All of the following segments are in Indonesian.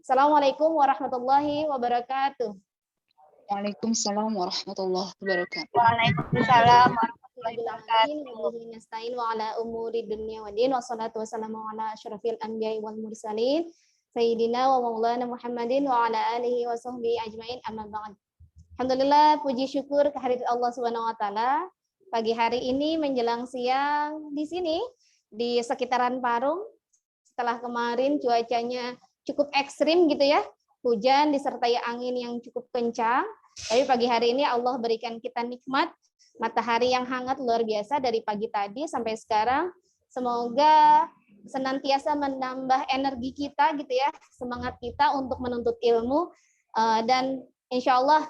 Assalamualaikum warahmatullahi wabarakatuh. Waalaikumsalam warahmatullahi wabarakatuh. Waalaikumsalam warahmatullahi wabarakatuh. Wabillahi nasta'in wa ala umuri dunya wa din wassalatu wassalamu ala asyrafil anbiya'i wal mursalin sayyidina wa maulana Muhammadin wa ala alihi wa sahbihi ajmain amma ba'd. Alhamdulillah, puji syukur kehadirat Allah Subhanahu wa taala. Pagi hari ini menjelang siang di sini di sekitaran Parung setelah kemarin cuacanya cukup ekstrim gitu ya. Hujan disertai angin yang cukup kencang. Tapi pagi hari ini Allah berikan kita nikmat matahari yang hangat luar biasa dari pagi tadi sampai sekarang. Semoga senantiasa menambah energi kita gitu ya, semangat kita untuk menuntut ilmu dan insya Allah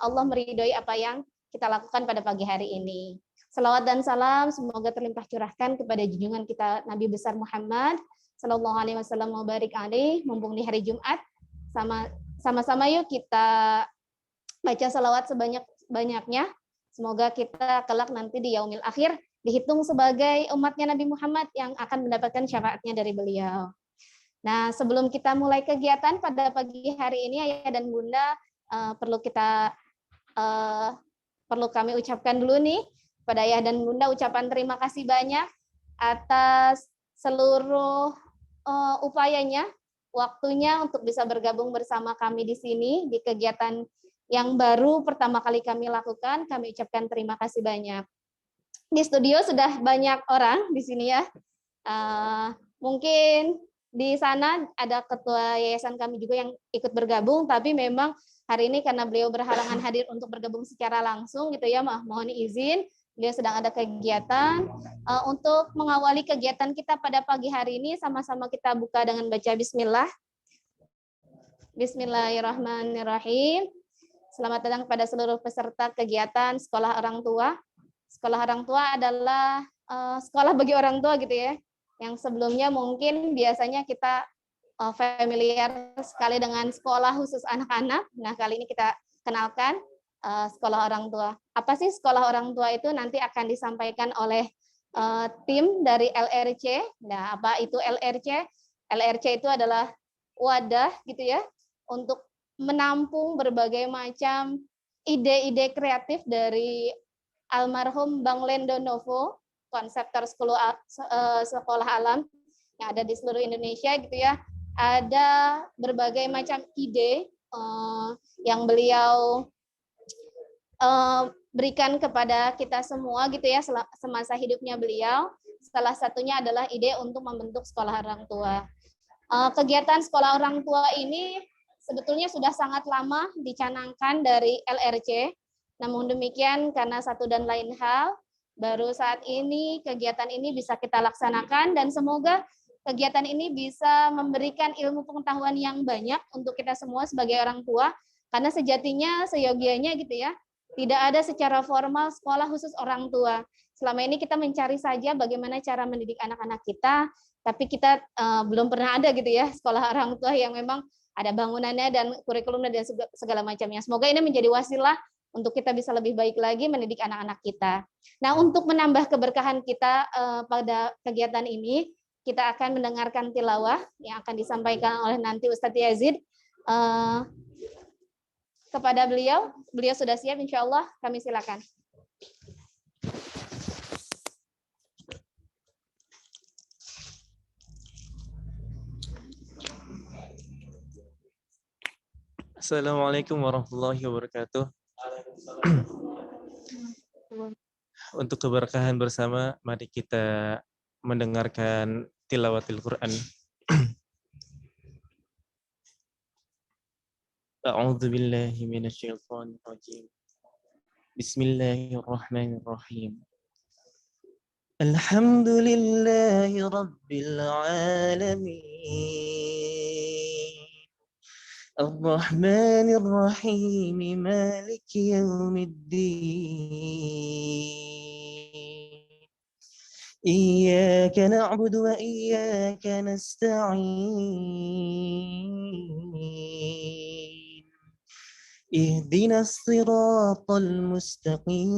Allah meridhoi apa yang kita lakukan pada pagi hari ini. Salawat dan salam semoga terlimpah curahkan kepada junjungan kita Nabi besar Muhammad Sallallahu Alaihi Wasallam wa barik alaih. Mumpung di hari Jumat, sama-sama yuk kita baca salawat sebanyak-banyaknya. Semoga kita kelak nanti di yaumil akhir dihitung sebagai umatnya Nabi Muhammad yang akan mendapatkan syafaatnya dari beliau. Nah, sebelum kita mulai kegiatan pada pagi hari ini, Ayah dan Bunda perlu kami ucapkan dulu nih pada Ayah dan Bunda ucapan terima kasih banyak atas seluruh upayanya, waktunya untuk bisa bergabung bersama kami di sini di kegiatan yang baru pertama kali kami lakukan. Kami ucapkan terima kasih banyak. Di studio sudah banyak orang di sini ya. Mungkin di sana ada ketua yayasan kami juga yang ikut bergabung, tapi memang hari ini karena beliau berhalangan hadir untuk bergabung secara langsung gitu ya, mohon izin. Beliau sedang ada kegiatan. Untuk mengawali kegiatan kita pada pagi hari ini, sama-sama kita buka dengan baca bismillah. Bismillahirrahmanirrahim. Selamat datang kepada seluruh peserta kegiatan Sekolah Orang Tua. Sekolah Orang Tua adalah sekolah bagi orang tua gitu ya. Yang sebelumnya mungkin biasanya kita familiar sekali dengan sekolah khusus anak-anak. Nah, kali ini kita kenalkan Sekolah Orang Tua. Apa sih Sekolah Orang Tua itu? Nanti akan disampaikan oleh tim dari LRC. Nah, apa itu LRC? LRC itu adalah wadah gitu ya untuk menampung berbagai macam ide-ide kreatif dari almarhum Bang Lendo Novo, konseptor sekolah alam yang ada di seluruh Indonesia gitu ya. Ada berbagai macam ide yang beliau berikan kepada kita semua gitu ya semasa hidupnya beliau. Salah satunya adalah ide untuk membentuk sekolah orang tua. Kegiatan sekolah orang tua ini sebetulnya sudah sangat lama dicanangkan dari LRC. Namun demikian karena satu dan lain hal, baru saat ini kegiatan ini bisa kita laksanakan dan semoga kegiatan ini bisa memberikan ilmu pengetahuan yang banyak untuk kita semua sebagai orang tua. Karena sejatinya, seyogianya gitu ya, tidak ada secara formal sekolah khusus orang tua. Selama ini kita mencari saja bagaimana cara mendidik anak-anak kita, tapi kita belum pernah ada gitu ya sekolah orang tua yang memang ada bangunannya dan kurikulumnya dan segala macamnya. Semoga ini menjadi wasilah untuk kita bisa lebih baik lagi mendidik anak-anak kita. Nah, untuk menambah keberkahan kita pada kegiatan ini, kita akan mendengarkan tilawah yang akan disampaikan oleh nanti Ustadz Yazid. Kepada beliau sudah siap, insya Allah kami silakan. Assalamualaikum warahmatullahi wabarakatuh. Untuk keberkahan bersama, mari kita mendengarkan tilawatil Quran. A'udzu billahi minasyaitonir rajim. Bismillahirrahmanirrahim. Alhamdulillahi rabbil alamin. Ar-Rahmanir Rahim, Maliki Yaumiddin. Iyyaka na'budu wa iyyaka nasta'in. Ihdinas siratal mustaqim.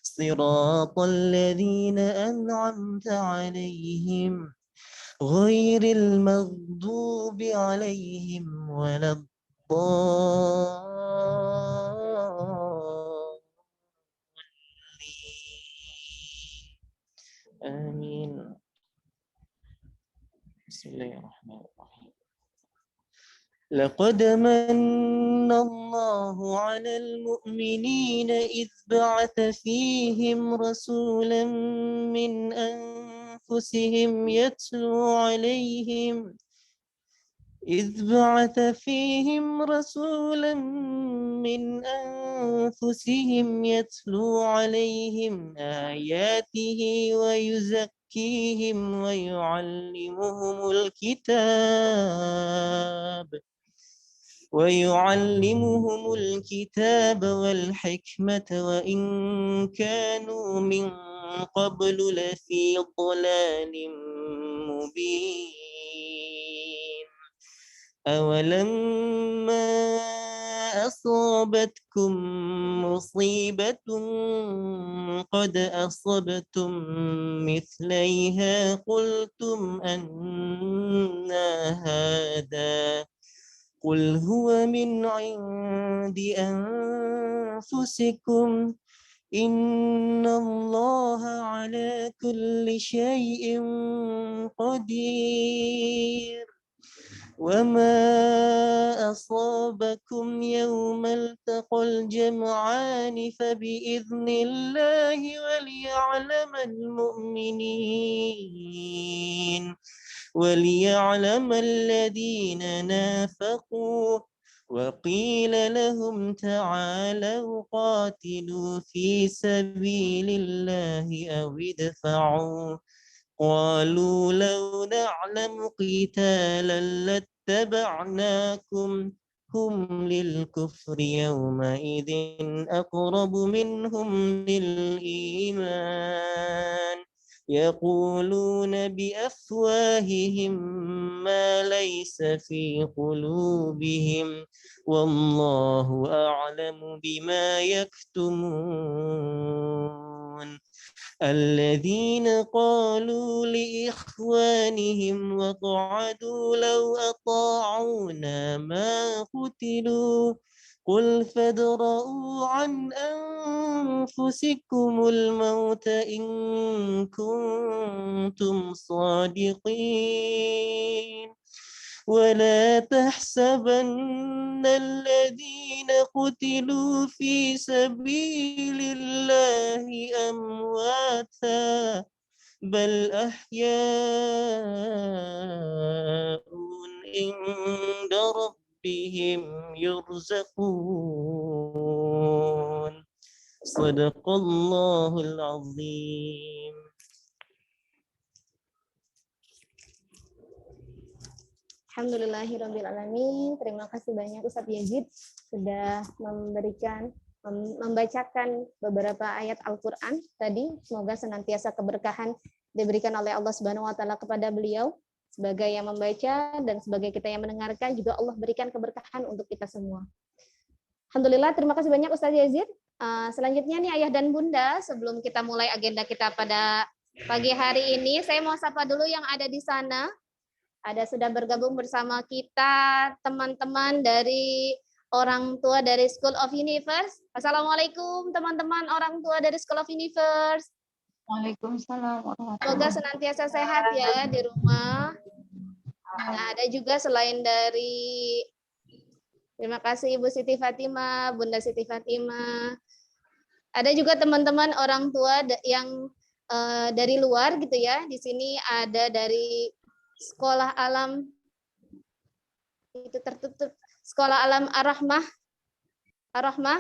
Siratal ladzina an'amta 'alaihim غير المغضوب عليهم ولا الضالين آمين. بسم الله الرحمن الرحيم. لقد من الله على المؤمنين إذ بعث فيهم رسولا من أنفسهم يتلو عليهم آياته ويزكيهم ويعلمهم الكتاب والحكمة وإن كانوا من قبل لفي ضلال مبين. أولما أصابتكم مصيبة قد أصبتم مثليها قلتم أنى هذا قل هو من عند أنفسكم إن الله على كل شيء قدير. وما أصابكم يوم التقى الجمعان فبإذن الله وليعلم الذين نافقوا وقيل لهم تعالوا قاتلوا في سبيل الله أو ادفعوا قالوا لو نعلم قتالا لاتبعناكم هم للكفر يومئذ أقرب منهم للإيمان يقولون بأفواههم ما ليس في قلوبهم والله أعلم بما يكتمون. الذين قالوا لإخوانهم وقعدوا لو أطاعونا ما قتلوا قل فادرءوا عن أنفسكم الموت إن كنتم صادقين ولا تحسبن الذين قتلوا في سبيل الله أمواتا بل أحياء عند ربهم يرزقون. صدق الله العظيم. Alhamdulillahirrabbilalamin. Terima kasih banyak Ustadz Yazid sudah membacakan beberapa ayat Al-Quran tadi. Semoga senantiasa keberkahan diberikan oleh Allah Subhanahu wa Ta'ala kepada beliau. Sebagai yang membaca dan sebagai kita yang mendengarkan, juga Allah berikan keberkahan untuk kita semua. Alhamdulillah, terima kasih banyak Ustadz Yazid. Selanjutnya nih Ayah dan Bunda, sebelum kita mulai agenda kita pada pagi hari ini, saya mau sapa dulu yang ada di sana. Ada sudah bergabung bersama kita teman-teman dari orang tua dari School of Universe. Assalamualaikum teman-teman orang tua dari School of Universe. Waalaikumsalam Semoga senantiasa sehat ya di rumah. Nah, ada juga selain dari, terima kasih Ibu Siti Fatimah, Bunda Siti Fatimah. Ada juga teman-teman orang tua yang dari luar gitu ya. Di sini ada dari Sekolah Alam itu tertutup, Sekolah Alam Ar-Rahmah,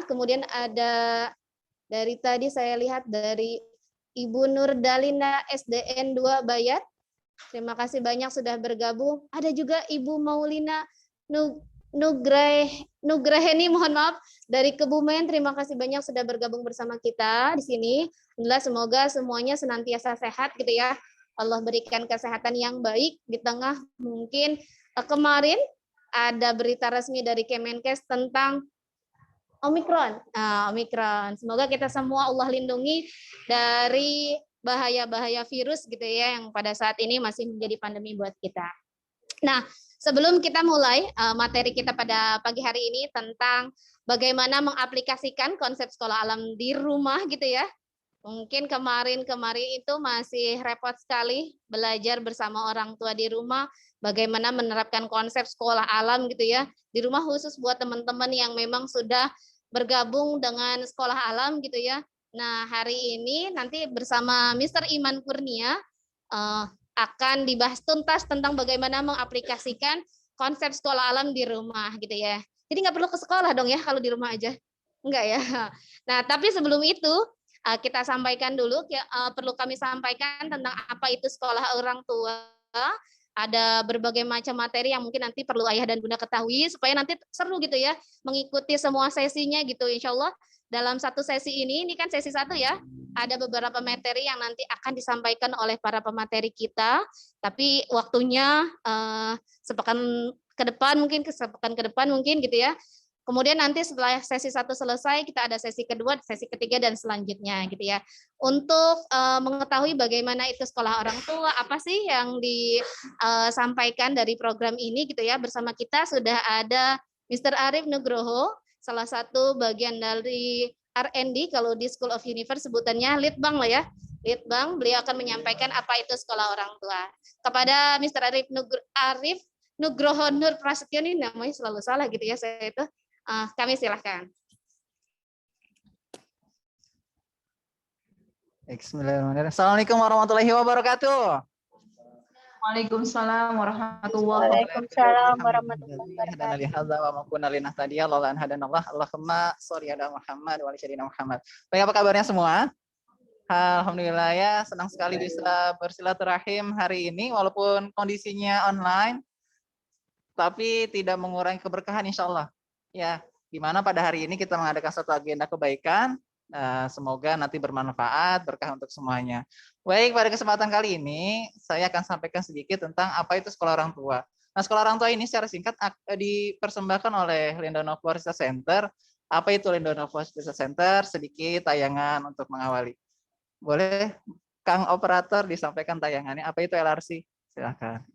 kemudian ada dari tadi saya lihat dari Ibu Nurdalina SDN 2 Bayat. Terima kasih banyak sudah bergabung. Ada juga Ibu Maulina Nugraheni, mohon maaf, dari Kebumen. Terima kasih banyak sudah bergabung bersama kita di sini. Alhamdulillah, semoga semuanya senantiasa sehat gitu ya. Allah berikan kesehatan yang baik di tengah mungkin kemarin ada berita resmi dari Kemenkes tentang Omikron. Omikron. Semoga kita semua Allah lindungi dari bahaya-bahaya virus gitu ya yang pada saat ini masih menjadi pandemi buat kita. Nah, sebelum kita mulai materi kita pada pagi hari ini tentang bagaimana mengaplikasikan konsep sekolah alam di rumah gitu ya. Mungkin kemarin itu masih repot sekali belajar bersama orang tua di rumah, bagaimana menerapkan konsep sekolah alam gitu ya. Di rumah khusus buat teman-teman yang memang sudah bergabung dengan sekolah alam gitu ya. Nah, hari ini nanti bersama Mr. Iman Kurnia akan dibahas tuntas tentang bagaimana mengaplikasikan konsep sekolah alam di rumah gitu ya. Jadi nggak perlu ke sekolah dong ya kalau di rumah aja. Enggak ya. Nah, tapi sebelum itu kita sampaikan dulu, perlu kami sampaikan tentang apa itu sekolah orang tua. Ada berbagai macam materi yang mungkin nanti perlu ayah dan bunda ketahui supaya nanti seru gitu ya mengikuti semua sesinya gitu. Insya Allah dalam satu sesi ini kan sesi 1 ya, ada beberapa materi yang nanti akan disampaikan oleh para pemateri kita, tapi waktunya sepekan ke depan mungkin gitu ya. Kemudian nanti setelah sesi 1 selesai, kita ada sesi kedua, sesi ketiga, dan selanjutnya gitu ya. Untuk mengetahui bagaimana itu sekolah orang tua, apa sih yang disampaikan dari program ini gitu ya, bersama kita sudah ada Mr. Arif Nugroho, salah satu bagian dari R&D, kalau di School of Universe sebutannya Litbang lah ya. Litbang, beliau akan menyampaikan apa itu sekolah orang tua. Kepada Mr. Arif Nugroho Nur Prasetyo, ini namanya selalu salah gitu ya saya itu. Kami silahkan. Bismillahirrahmanirrahim. Assalamualaikum warahmatullahi wabarakatuh. Waalaikumsalam warahmatullahi Waalaikumsalam warahmatullahi wabarakatuh. Allahumma sholli ala Muhammad wa ala sayyidina Muhammad. Baik, apa kabarnya semua? Alhamdulillah ya, senang sekali bisa bersilaturahim hari ini walaupun kondisinya online, tapi tidak mengurangi keberkahan insya Allah. Ya, di mana pada hari ini kita mengadakan satu agenda kebaikan. Semoga nanti bermanfaat, berkah untuk semuanya. Baik, pada kesempatan kali ini saya akan sampaikan sedikit tentang apa itu sekolah orang tua. Nah, sekolah orang tua ini secara singkat dipersembahkan oleh Lindonovo Research Center. Apa itu Lindonovo Research Center? Sedikit tayangan untuk mengawali. Boleh Kang Operator disampaikan tayangannya. Apa itu LRC? Silakan.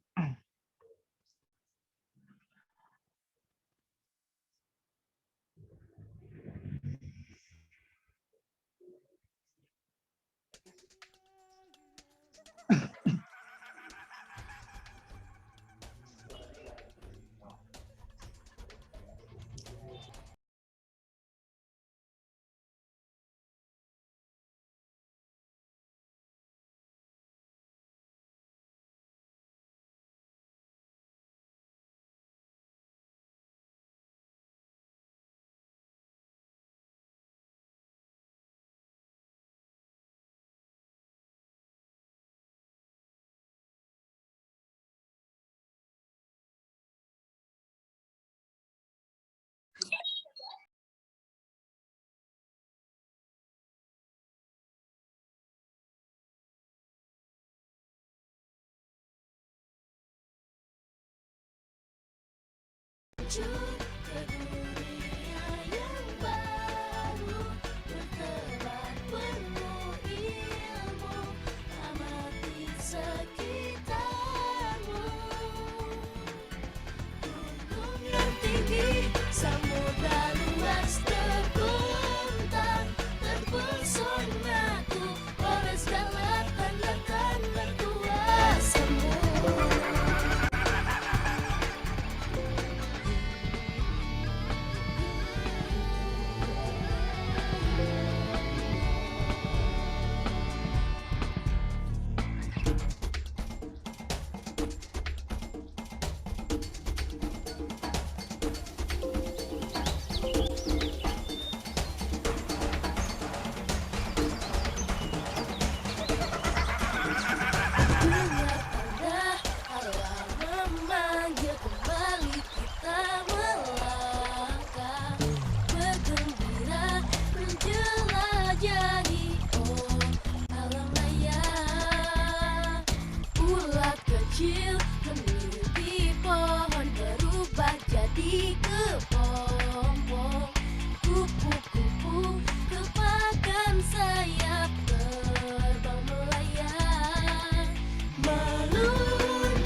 Kecil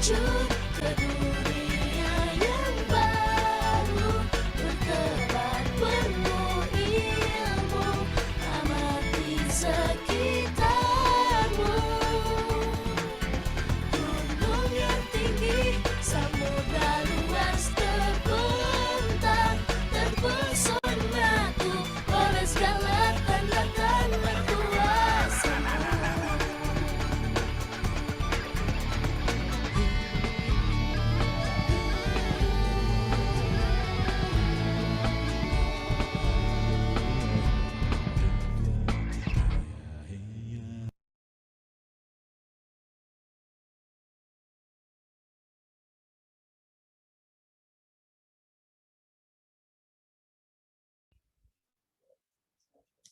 terjun ke dunia yang baru, bertebar penuh ilmu, amati sekitarmu. Gunung yang tinggi, samudra luas terbentang, terpesonaku oleh segala tanda-tanda kuasamu.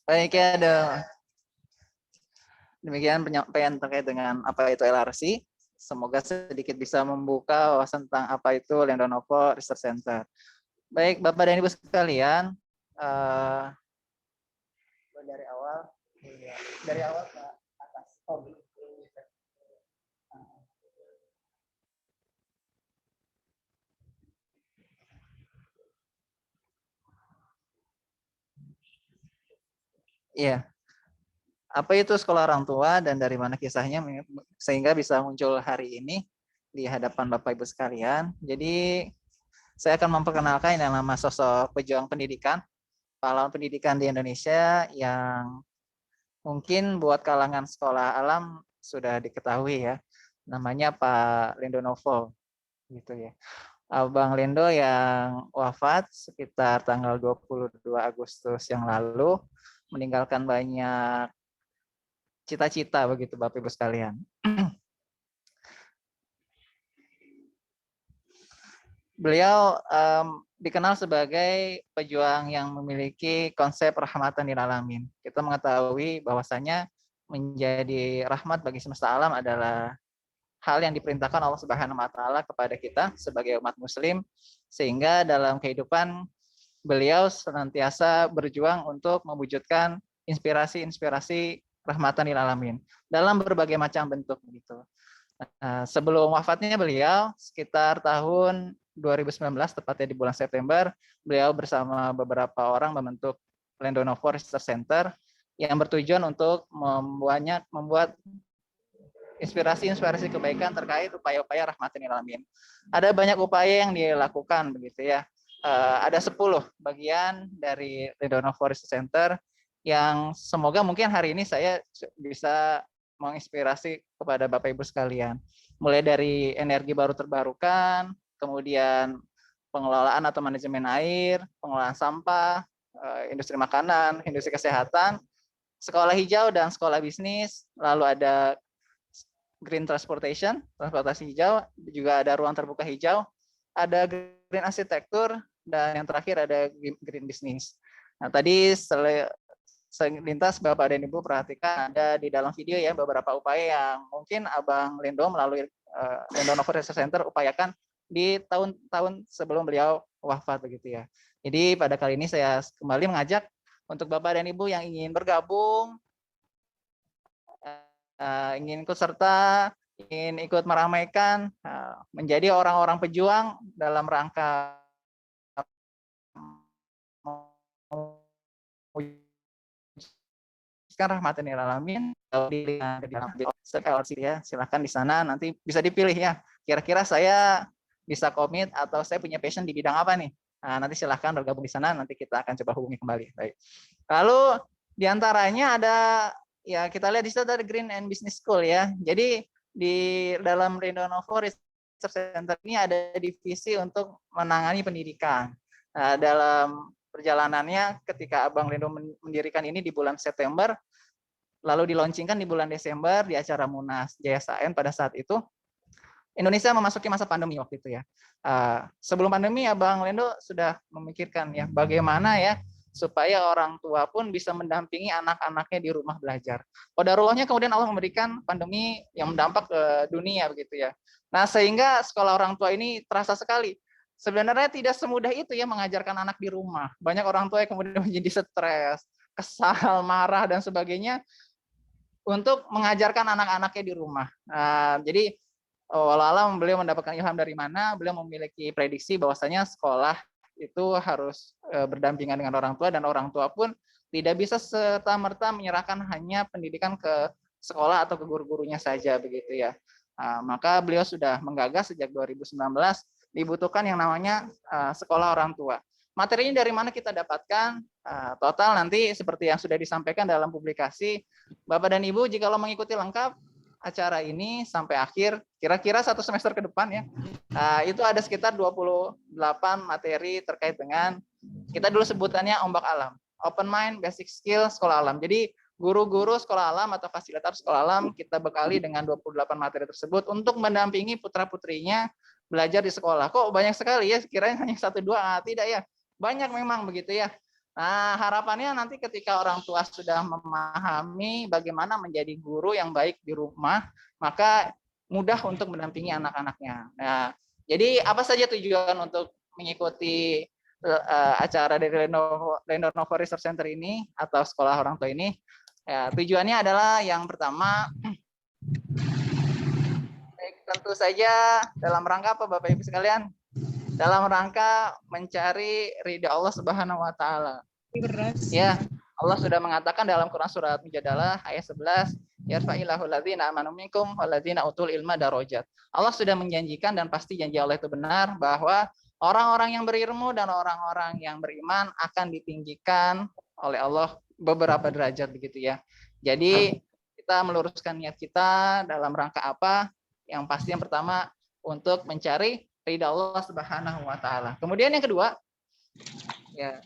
Baik ya, demikian penyampaian terkait dengan apa itu LRC. Semoga sedikit bisa membuka wawasan tentang apa itu Lenovo Research Center. Baik, Bapak dan Ibu sekalian, dari awal ke atas. Iya. Apa itu sekolah orang tua dan dari mana kisahnya sehingga bisa muncul hari ini di hadapan Bapak Ibu sekalian. Jadi saya akan memperkenalkan yang nama sosok pejuang pendidikan, pahlawan pendidikan di Indonesia yang mungkin buat kalangan sekolah alam sudah diketahui ya. Namanya Pak Lendo Novo gitu ya. Abang Lendo yang wafat sekitar tanggal 22 Agustus yang lalu, meninggalkan banyak cita-cita begitu Bapak Ibu sekalian. Beliau dikenal sebagai pejuang yang memiliki konsep rahmatan lil alamin. Kita mengetahui bahwasanya menjadi rahmat bagi semesta alam adalah hal yang diperintahkan Allah Subhanahu wa taala kepada kita sebagai umat muslim, sehingga dalam kehidupan beliau senantiasa berjuang untuk mewujudkan inspirasi-inspirasi rahmatan lil alamin dalam berbagai macam bentuk begitu. Sebelum wafatnya beliau sekitar tahun 2019 tepatnya di bulan September, beliau bersama beberapa orang membentuk Lenovo Research Center yang bertujuan untuk membuat inspirasi-inspirasi kebaikan terkait upaya-upaya rahmatan lil alamin. Ada banyak upaya yang dilakukan begitu ya. Ada 10 bagian dari Lenovo Research Center yang semoga mungkin hari ini saya bisa menginspirasi kepada Bapak Ibu sekalian. Mulai dari energi baru terbarukan, kemudian pengelolaan atau manajemen air, pengelolaan sampah, industri makanan, industri kesehatan, sekolah hijau dan sekolah bisnis, lalu ada green transportation, transportasi hijau, juga ada ruang terbuka hijau, ada green arsitektur, dan yang terakhir ada green business. Nah, tadi selintas Bapak dan Ibu perhatikan ada di dalam video ya beberapa upaya yang mungkin Abang Lendo melalui Lenovo Research Center upayakan di tahun-tahun sebelum beliau wafat begitu ya. Jadi pada kali ini saya kembali mengajak untuk Bapak dan Ibu yang ingin bergabung, ingin ikut serta, ingin ikut meramaikan, menjadi orang-orang pejuang dalam rangka rahmatan lil alamin di dalam LRC ya. Silakan di sana nanti bisa dipilih ya. Kira-kira saya bisa komit atau saya punya passion di bidang apa nih? Nah, nanti silahkan bergabung di sana. Nanti kita akan coba hubungi kembali. Baik. Lalu diantaranya ada ya kita lihat di situ ada Green and Business School ya. Jadi di dalam Lenovo Research Center ini ada divisi untuk menangani pendidikan. Nah, dalam perjalanannya ketika Abang Lendo mendirikan ini di bulan September, lalu dilaunchingkan di bulan Desember di acara Munas JSAN pada saat itu, Indonesia memasuki masa pandemi waktu itu ya. Sebelum pandemi Abang Lendo sudah memikirkan ya bagaimana ya supaya orang tua pun bisa mendampingi anak-anaknya di rumah belajar. Qadarullah kemudian Allah memberikan pandemi yang berdampak ke dunia begitu ya. Nah, sehingga sekolah orang tua ini terasa sekali. Sebenarnya tidak semudah itu ya mengajarkan anak di rumah. Banyak orang tua yang kemudian menjadi stres, kesal, marah dan sebagainya untuk mengajarkan anak-anaknya di rumah. Jadi walau alam beliau mendapatkan ilham dari mana, beliau memiliki prediksi bahwasanya sekolah itu harus berdampingan dengan orang tua, dan orang tua pun tidak bisa serta-merta menyerahkan hanya pendidikan ke sekolah atau ke guru-gurunya saja begitu ya. Maka beliau sudah menggagas sejak 2019 dibutuhkan yang namanya sekolah orang tua. Materinya dari mana kita dapatkan? Total nanti seperti yang sudah disampaikan dalam publikasi, Bapak dan Ibu jika lo mengikuti lengkap acara ini sampai akhir, kira-kira 1 semester ke depan ya, itu ada sekitar 28 materi terkait dengan, kita dulu sebutannya ombak alam, open mind, basic skill, sekolah alam. Jadi guru-guru sekolah alam atau fasilitator sekolah alam kita bekali dengan 28 materi tersebut untuk mendampingi putra-putrinya belajar di sekolah. Kok banyak sekali ya, sekiranya hanya 1-2, tidak ya, banyak memang begitu ya. Nah, harapannya nanti ketika orang tua sudah memahami bagaimana menjadi guru yang baik di rumah, maka mudah untuk mendampingi anak-anaknya. Nah, jadi apa saja tujuan untuk mengikuti acara dari Lenovo Research Center ini atau sekolah orang tua ini? Ya, tujuannya adalah yang pertama, tentu saja dalam rangka apa Bapak Ibu sekalian? Dalam rangka mencari ridha Allah Subhanahu wa taala. Ya, Allah sudah mengatakan dalam Quran surat Mujadalah ayat 11, yarfa'illahu ladzina amanu minkum walladzina utul ilma darajat. Allah sudah menjanjikan dan pasti janji Allah itu benar bahwa orang-orang yang berilmu dan orang-orang yang beriman akan ditinggikan oleh Allah beberapa derajat begitu ya. Jadi kita meluruskan niat kita dalam rangka apa? Yang pasti yang pertama untuk mencari ridha Allah Subhanahu wa taala. Kemudian yang kedua, ya,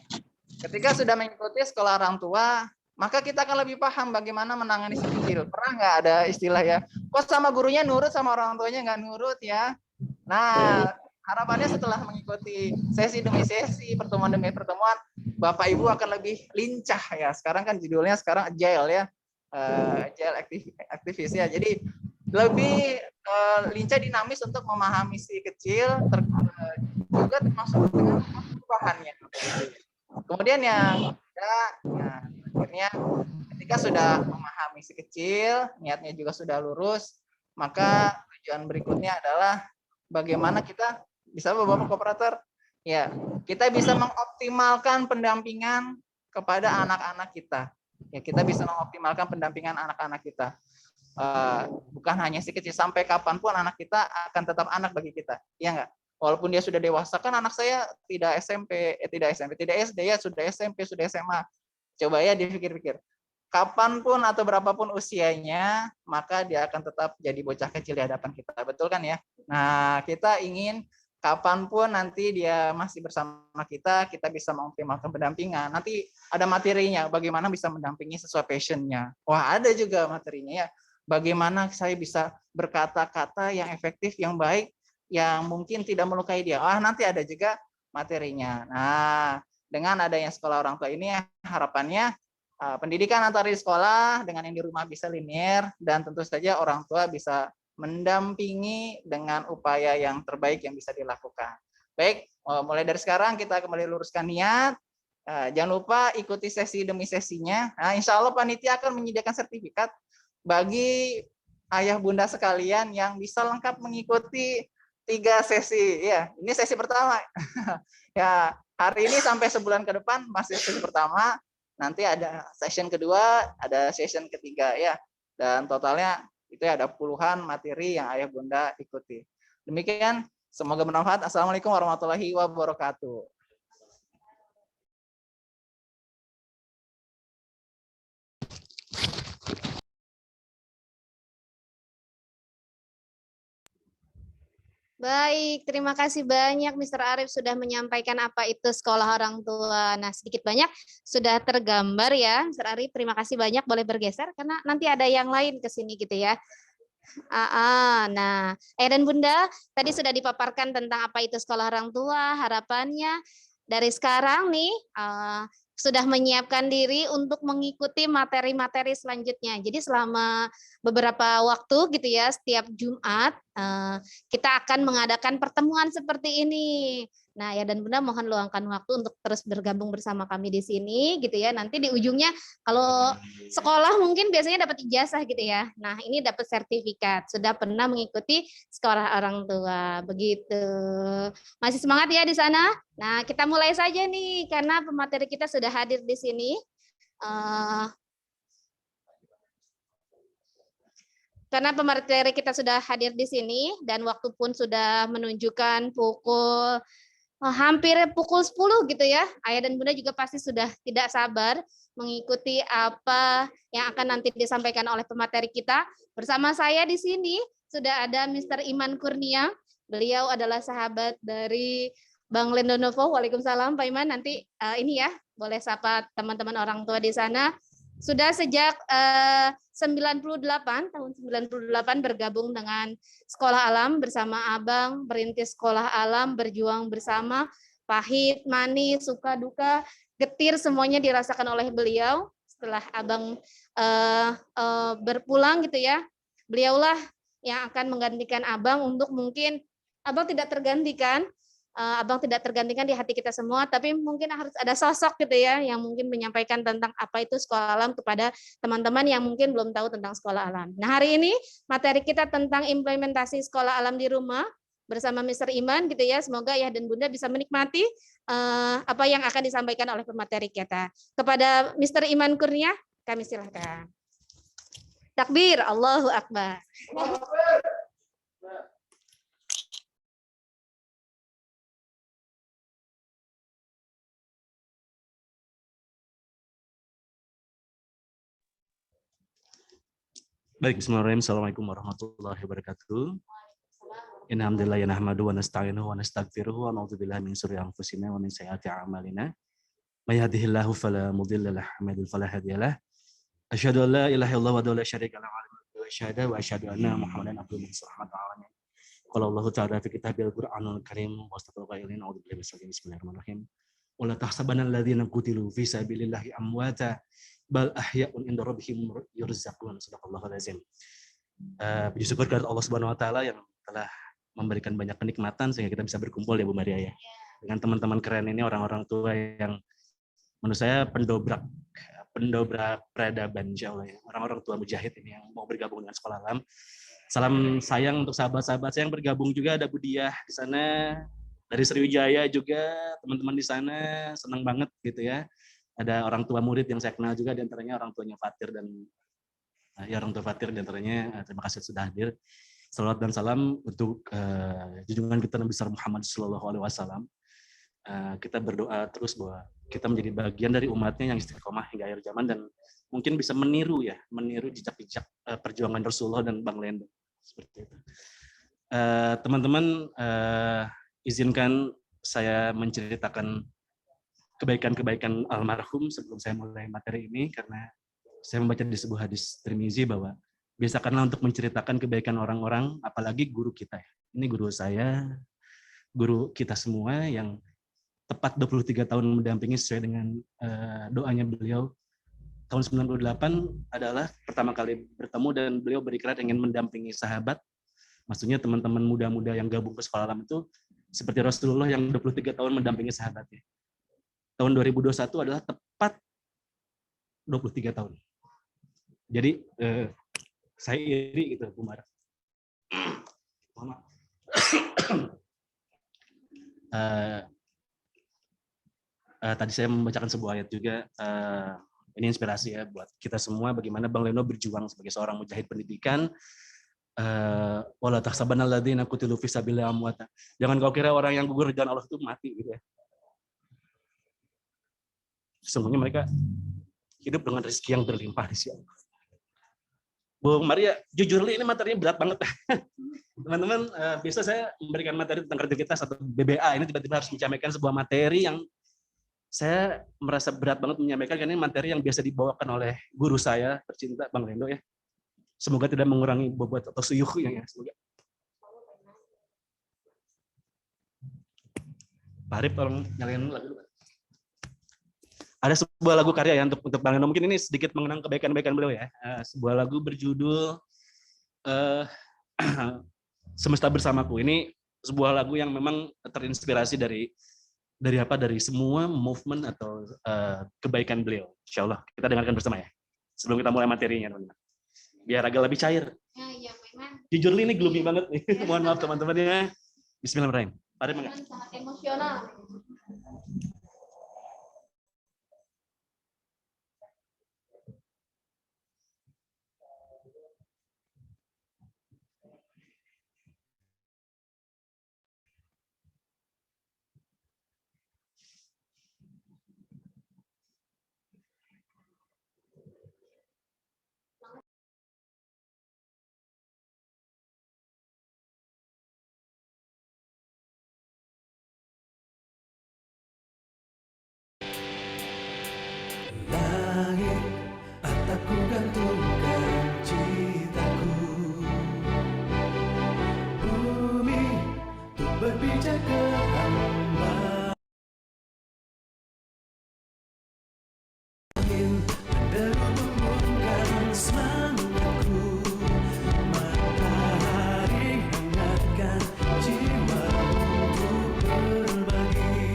ketika sudah mengikuti sekolah orang tua, maka kita akan lebih paham bagaimana menangani si kecil. Pernah nggak ada istilah ya, kok sama gurunya nurut sama orang tuanya nggak nurut ya? Nah, harapannya setelah mengikuti sesi demi sesi, pertemuan demi pertemuan, Bapak Ibu akan lebih lincah ya. Sekarang kan judulnya sekarang agile ya, agile aktivis ya. Jadi lebih lincah, dinamis untuk memahami si kecil, juga termasuk dengan perubahannya. Kemudian yang ketiga, akhirnya ketika sudah memahami si kecil, niatnya juga sudah lurus, maka tujuan berikutnya adalah bagaimana kita bisa, Bapak Kooperator, ya, kita bisa mengoptimalkan pendampingan kepada anak-anak kita. Ya, kita bisa mengoptimalkan pendampingan anak-anak kita. Bukan hanya si kecil, sampai kapanpun anak kita akan tetap anak bagi kita, ya enggak? Walaupun dia sudah dewasa, kan anak saya tidak SD ya, sudah SMP, sudah SMA. Coba ya dipikir-pikir, kapanpun atau berapapun usianya, maka dia akan tetap jadi bocah kecil di hadapan kita, betul kan ya? Nah, kita ingin kapanpun nanti dia masih bersama kita bisa mengoptimalkan pendampingan. Nanti ada materinya, bagaimana bisa mendampingi sesuai passionnya. Wah, ada juga materinya ya. Bagaimana saya bisa berkata-kata yang efektif, yang baik, yang mungkin tidak melukai dia. Nanti ada juga materinya. Nah, dengan adanya sekolah orang tua ini, harapannya pendidikan antara di sekolah dengan yang di rumah bisa linear, dan tentu saja orang tua bisa mendampingi dengan upaya yang terbaik yang bisa dilakukan. Baik, mulai dari sekarang kita kembali luruskan niat. Jangan lupa ikuti sesi demi sesinya. Nah, insya Allah panitia akan menyediakan sertifikat bagi ayah bunda sekalian yang bisa lengkap mengikuti 3 sesi. Ya, ini sesi pertama. Ya, hari ini sampai sebulan ke depan masih sesi pertama. Nanti ada session kedua, ada session ketiga ya. Dan totalnya itu ada puluhan materi yang ayah bunda ikuti. Demikian, semoga bermanfaat. Assalamualaikum warahmatullahi wabarakatuh. Baik, terima kasih banyak Mr. Arif sudah menyampaikan apa itu sekolah orang tua. Nah, sedikit banyak sudah tergambar ya, Mr. Arif. Terima kasih banyak, boleh bergeser karena nanti ada yang lain ke sini gitu ya. Nah, Ayah dan Bunda, tadi sudah dipaparkan tentang apa itu sekolah orang tua, harapannya dari sekarang nih sudah menyiapkan diri untuk mengikuti materi-materi selanjutnya. Jadi selama beberapa waktu gitu ya, setiap Jumat kita akan mengadakan pertemuan seperti ini. Nah, ya dan Bunda mohon luangkan waktu untuk terus bergabung bersama kami di sini gitu ya. Nanti di ujungnya kalau sekolah mungkin biasanya dapat ijazah gitu ya. Nah, ini dapat sertifikat sudah pernah mengikuti sekolah orang tua. Begitu. Masih semangat ya di sana? Nah, kita mulai saja nih karena pemateri kita sudah hadir di sini. Karena pemateri kita sudah hadir di sini dan waktu pun sudah menunjukkan pukul hampir pukul 10 gitu ya. Ayah dan Bunda juga pasti sudah tidak sabar mengikuti apa yang akan nanti disampaikan oleh pemateri kita. Bersama saya di sini sudah ada Mr. Iman Kurnia. Beliau adalah sahabat dari Bang Lendonovo. Waalaikumsalam Pak Iman. Nanti ini ya, boleh sapa teman-teman orang tua di sana. Sudah sejak 98 tahun 98 bergabung dengan Sekolah Alam bersama Abang, merintis Sekolah Alam, berjuang bersama, pahit, manis, suka duka, getir semuanya dirasakan oleh beliau. Setelah Abang berpulang gitu ya, beliaulah yang akan menggantikan Abang untuk mungkin Abang tidak tergantikan. Abang tidak tergantikan di hati kita semua, tapi mungkin harus ada sosok gitu ya, yang mungkin menyampaikan tentang apa itu sekolah alam kepada teman-teman yang mungkin belum tahu tentang sekolah alam. Nah, hari ini materi kita tentang implementasi sekolah alam di rumah bersama Mr. Iman gitu ya. Semoga Ayah dan Bunda bisa menikmati apa yang akan disampaikan oleh pemateri kita. Kepada Mr. Iman Kurnia, kami silakan. Takbir, Allahu Akbar. Baik, bismillahirrahmanirrahim. Assalamualaikum warahmatullahi wabarakatuh. Innalhamdulillah nahmaduhu wa nasta'inuhu wa nastaghfiruhu wa na'udzubillahi min syururi anfusina wa min sayyiati a'malina. May yahdihillahu fala mudilla lahu wa may yudlil fala hadiya lahu. Asyhadu an la ilaha illallah wa la syarika lahu wa asyhadu anna Muhammadan abduhu wa rasuluhu. Qala Allahu ta'ala fi kitabil Qur'anul Karim wa astagfirullah qailin a'udzubillahi minasyaitonir rajim. Bismillahirrahmanirrahim. Wa la tahsabanna alladziina qutilu fi sabilillahi amwata bal ahya'un inda rabbihim yurzaqun. Shadaqallahul azim. Puji syukur kepada Allah Subhanahu wa taala yang telah memberikan banyak kenikmatan sehingga kita bisa berkumpul ya Bu Maria ya. Dengan teman-teman keren ini, orang-orang tua yang menurut saya pendobrak peradaban insyaallah ya. Orang-orang tua mujahid ini yang mau bergabung dengan sekolah alam. Salam sayang untuk sahabat-sahabat saya yang bergabung juga, ada Bu Diah di sana, dari Sriwijaya juga teman-teman di sana, senang banget gitu ya. Ada orang tua murid yang saya kenal juga, diantaranya orang tuanya Fatir dan orang tua Fatir diantaranya. Terima kasih sudah hadir. Salawat dan salam untuk junjungan kita Nabi besar Muhammad SAW. Kita berdoa terus bahwa kita menjadi bagian dari umatnya yang istiqomah hingga akhir zaman dan mungkin bisa meniru jejak-jejak perjuangan Rasulullah dan Bang Lendo seperti itu. Teman-teman, izinkan saya menceritakan kebaikan-kebaikan almarhum sebelum saya mulai materi ini, karena saya membaca di sebuah hadis Tirmizi bahwa biasakanlah untuk menceritakan kebaikan orang-orang, apalagi guru kita. Ini guru saya, guru kita semua yang tepat 23 tahun mendampingi sesuai dengan doanya beliau. Tahun 98 adalah pertama kali bertemu dan beliau berikrar ingin mendampingi sahabat. Maksudnya teman-teman muda-muda yang gabung ke sekolah alam itu seperti Rasulullah yang 23 tahun mendampingi sahabatnya. Tahun 2021 adalah tepat 23 tahun. Jadi saya iri gitu, Bu Mara. Tadi saya membacakan sebuah ayat juga. Ini inspirasi ya buat kita semua bagaimana Bang Leno berjuang sebagai seorang mujahid pendidikan. Wala tahsabanna alladziina qutilu fi sabilillahi amwata. Jangan kau kira orang yang gugur di jalan Allah itu mati gitu ya. Sesungguhnya mereka hidup dengan rezeki yang berlimpah di sisi Allah. Bu Maria, jujur ini materinya berat banget. Teman-teman, biasa saya memberikan materi tentang kreativitas atau BBA, ini tiba-tiba harus menyampaikan sebuah materi yang saya merasa berat banget menyampaikan, karena ini materi yang biasa dibawakan oleh guru saya tercinta Bang Lendo ya. Semoga tidak mengurangi bobot atau suyuhnya ya. Semoga. Pak Arif tolong nyalain lagu dulu. Ada sebuah lagu karya ya untuk Bang Lendo, mungkin ini sedikit mengenang kebaikan-kebaikan beliau ya. Sebuah lagu berjudul Semesta Bersamaku. Ini sebuah lagu yang memang terinspirasi dari semua movement atau kebaikan beliau. Insya Allah kita dengarkan bersama ya. Sebelum kita mulai materinya, teman-teman. Biar agak lebih cair. Ya, memang. Jujur ini gloomy banget nih. Mohon maaf teman-teman ya. Bismillahirrahmanirrahim. Mari Mangga. Sangat emosional. Langit, atapku gantungkan cintaku. Bumi, untuk berpijak ke hamba. Angin, menderumkan semangatku. Matahari, hangatkan jiwa untuk berbagi.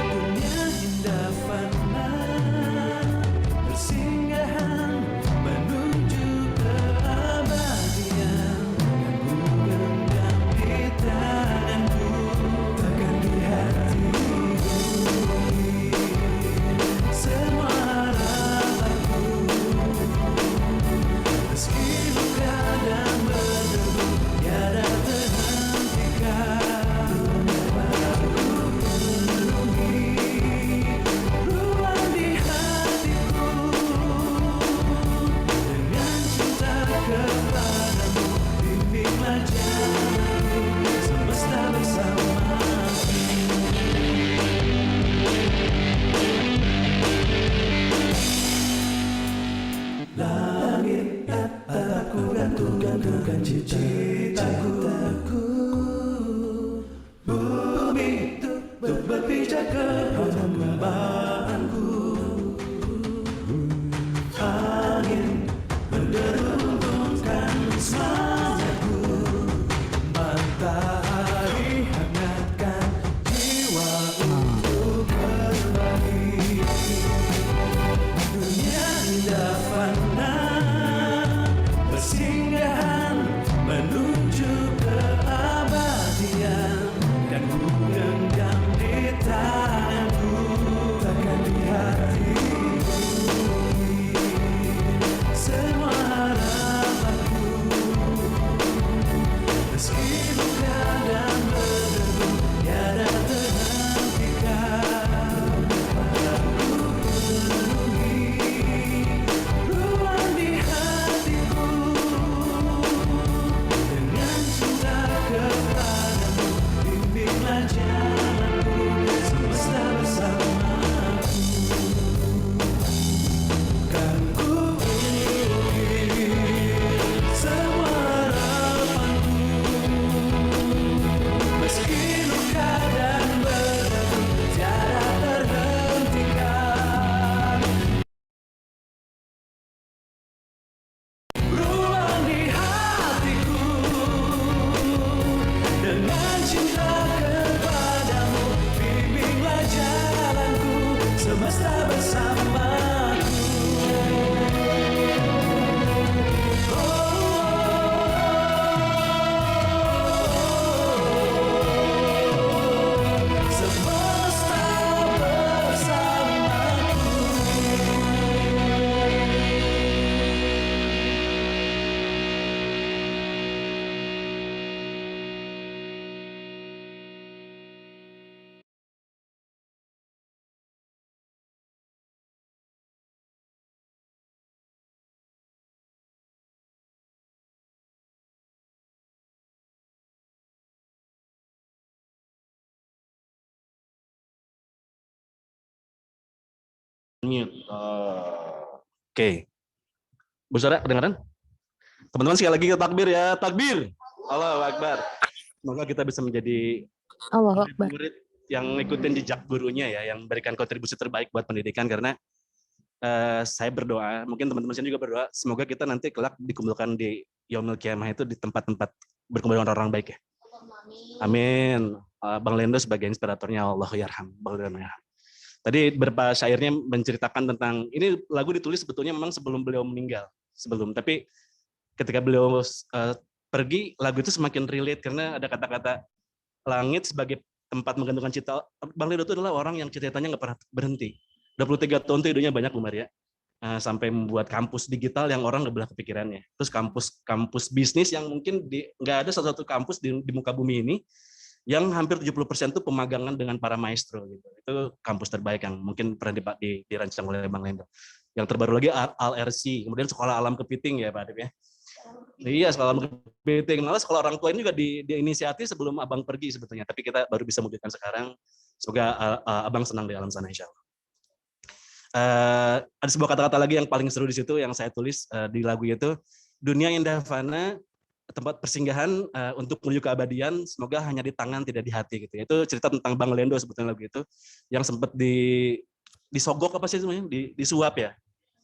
Dunia indah fana, bersinggahan menuju keabadian. Ku genggam di tanganku, takkan di hatiku. Semua harapanku, meski luka dan berdebu, tiada terhentikan. Ruang di hatiku, dengan cinta kepadamu, bimbinglah jalanku, semesta bersamaku. Langit, aku gantungkan cita-citaku. Bumi, untuk berpijak ke hambaanku. Angin, menderungkan semangatku. Matahari, hangatkan jiwa untuk berbagi. Dunia indah fana, bersinggahan menuju keabadian. Dan ku genggam di tanganku, takkan di hatiku. Semua harapanku, meski luka dan berdebu, tiada terhentikan. Ruang di hatiku, dengan cinta kepadamu, bimbinglah jalanku, semesta bersamaku. Kan ku penuhi semua harapanku, meski luka dan berdebu, tiada terhentikan. Ruang di hatiku, dengan cinta kepadamu, bimbinglah jalanku, semesta bersamaku. Semesta bersamaku. Mute. Oke. Bu Sarah, kedengaran? Teman-teman sekali lagi takbir ya, takbir. Allahu Akbar. Semoga kita bisa menjadi Allahu Akbar. murid yang ngikutin jejak gurunya ya, yang memberikan kontribusi terbaik buat pendidikan. Karena saya berdoa, mungkin teman-teman sini juga berdoa, semoga kita nanti kelak dikumpulkan di yaumil qiyamah itu di tempat-tempat berkumpul dengan orang baik ya. Amin. Amin. Bang Lendo sebagai inspiratornya, Allah yarham. Bang Lendo yarham. Tadi beberapa syairnya menceritakan tentang, ini lagu ditulis sebetulnya memang sebelum beliau meninggal, tapi ketika beliau pergi, lagu itu semakin relate karena ada kata-kata langit sebagai tempat menggantungkan cita. Bang Lendo itu adalah orang yang cita-citanya nggak pernah berhenti. 23 tahun itu idenya banyak, Bu Maria. Sampai membuat kampus digital yang orang nggak belah kepikirannya. Terus kampus bisnis yang mungkin nggak ada satu kampus di muka bumi ini yang hampir 70% itu pemagangan dengan para maestro gitu. Itu kampus terbaik yang mungkin pernah dirancang oleh Bang Lendo. Yang terbaru lagi Al-RC, kemudian Sekolah Alam Kepiting ya Pak Adib ya. Iya, Sekolah Alam Kepiting. Malah sekolah orang tua ini juga diinisiasi sebelum Abang pergi sebetulnya, tapi kita baru bisa mewujudkan sekarang. Semoga Abang senang di alam sana insya Allah. Ada sebuah kata-kata lagi yang paling seru di situ yang saya tulis di lagu itu, dunia indah fana, tempat persinggahan untuk menuju keabadian, semoga hanya di tangan tidak di hati gitu. Itu cerita tentang Bang Lendo sebetulnya lagu itu, yang sempat disogok apa sih sebenarnya, disuap ya.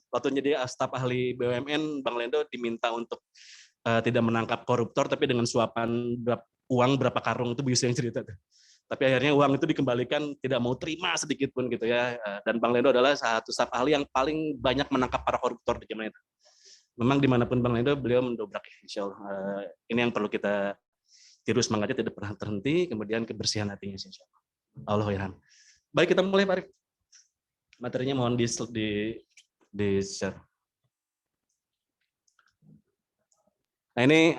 Waktu jadi staf ahli BUMN, Bang Lendo diminta untuk tidak menangkap koruptor, tapi dengan suapan uang berapa karung, itu Bu Yusuf yang cerita tuh. Tapi akhirnya uang itu dikembalikan, tidak mau terima sedikit pun gitu ya. Dan Bang Lendo adalah satu staf ahli yang paling banyak menangkap para koruptor di zaman itu. Memang dimanapun Bang Lendo, beliau mendobrak ya, insya Allah. Ini yang perlu kita tiru, semangatnya tidak pernah terhenti, kemudian kebersihan hatinya insya Allah. Allahuakbar. Baik, kita mulai Pak Arif. Materinya mohon di share. Nah ini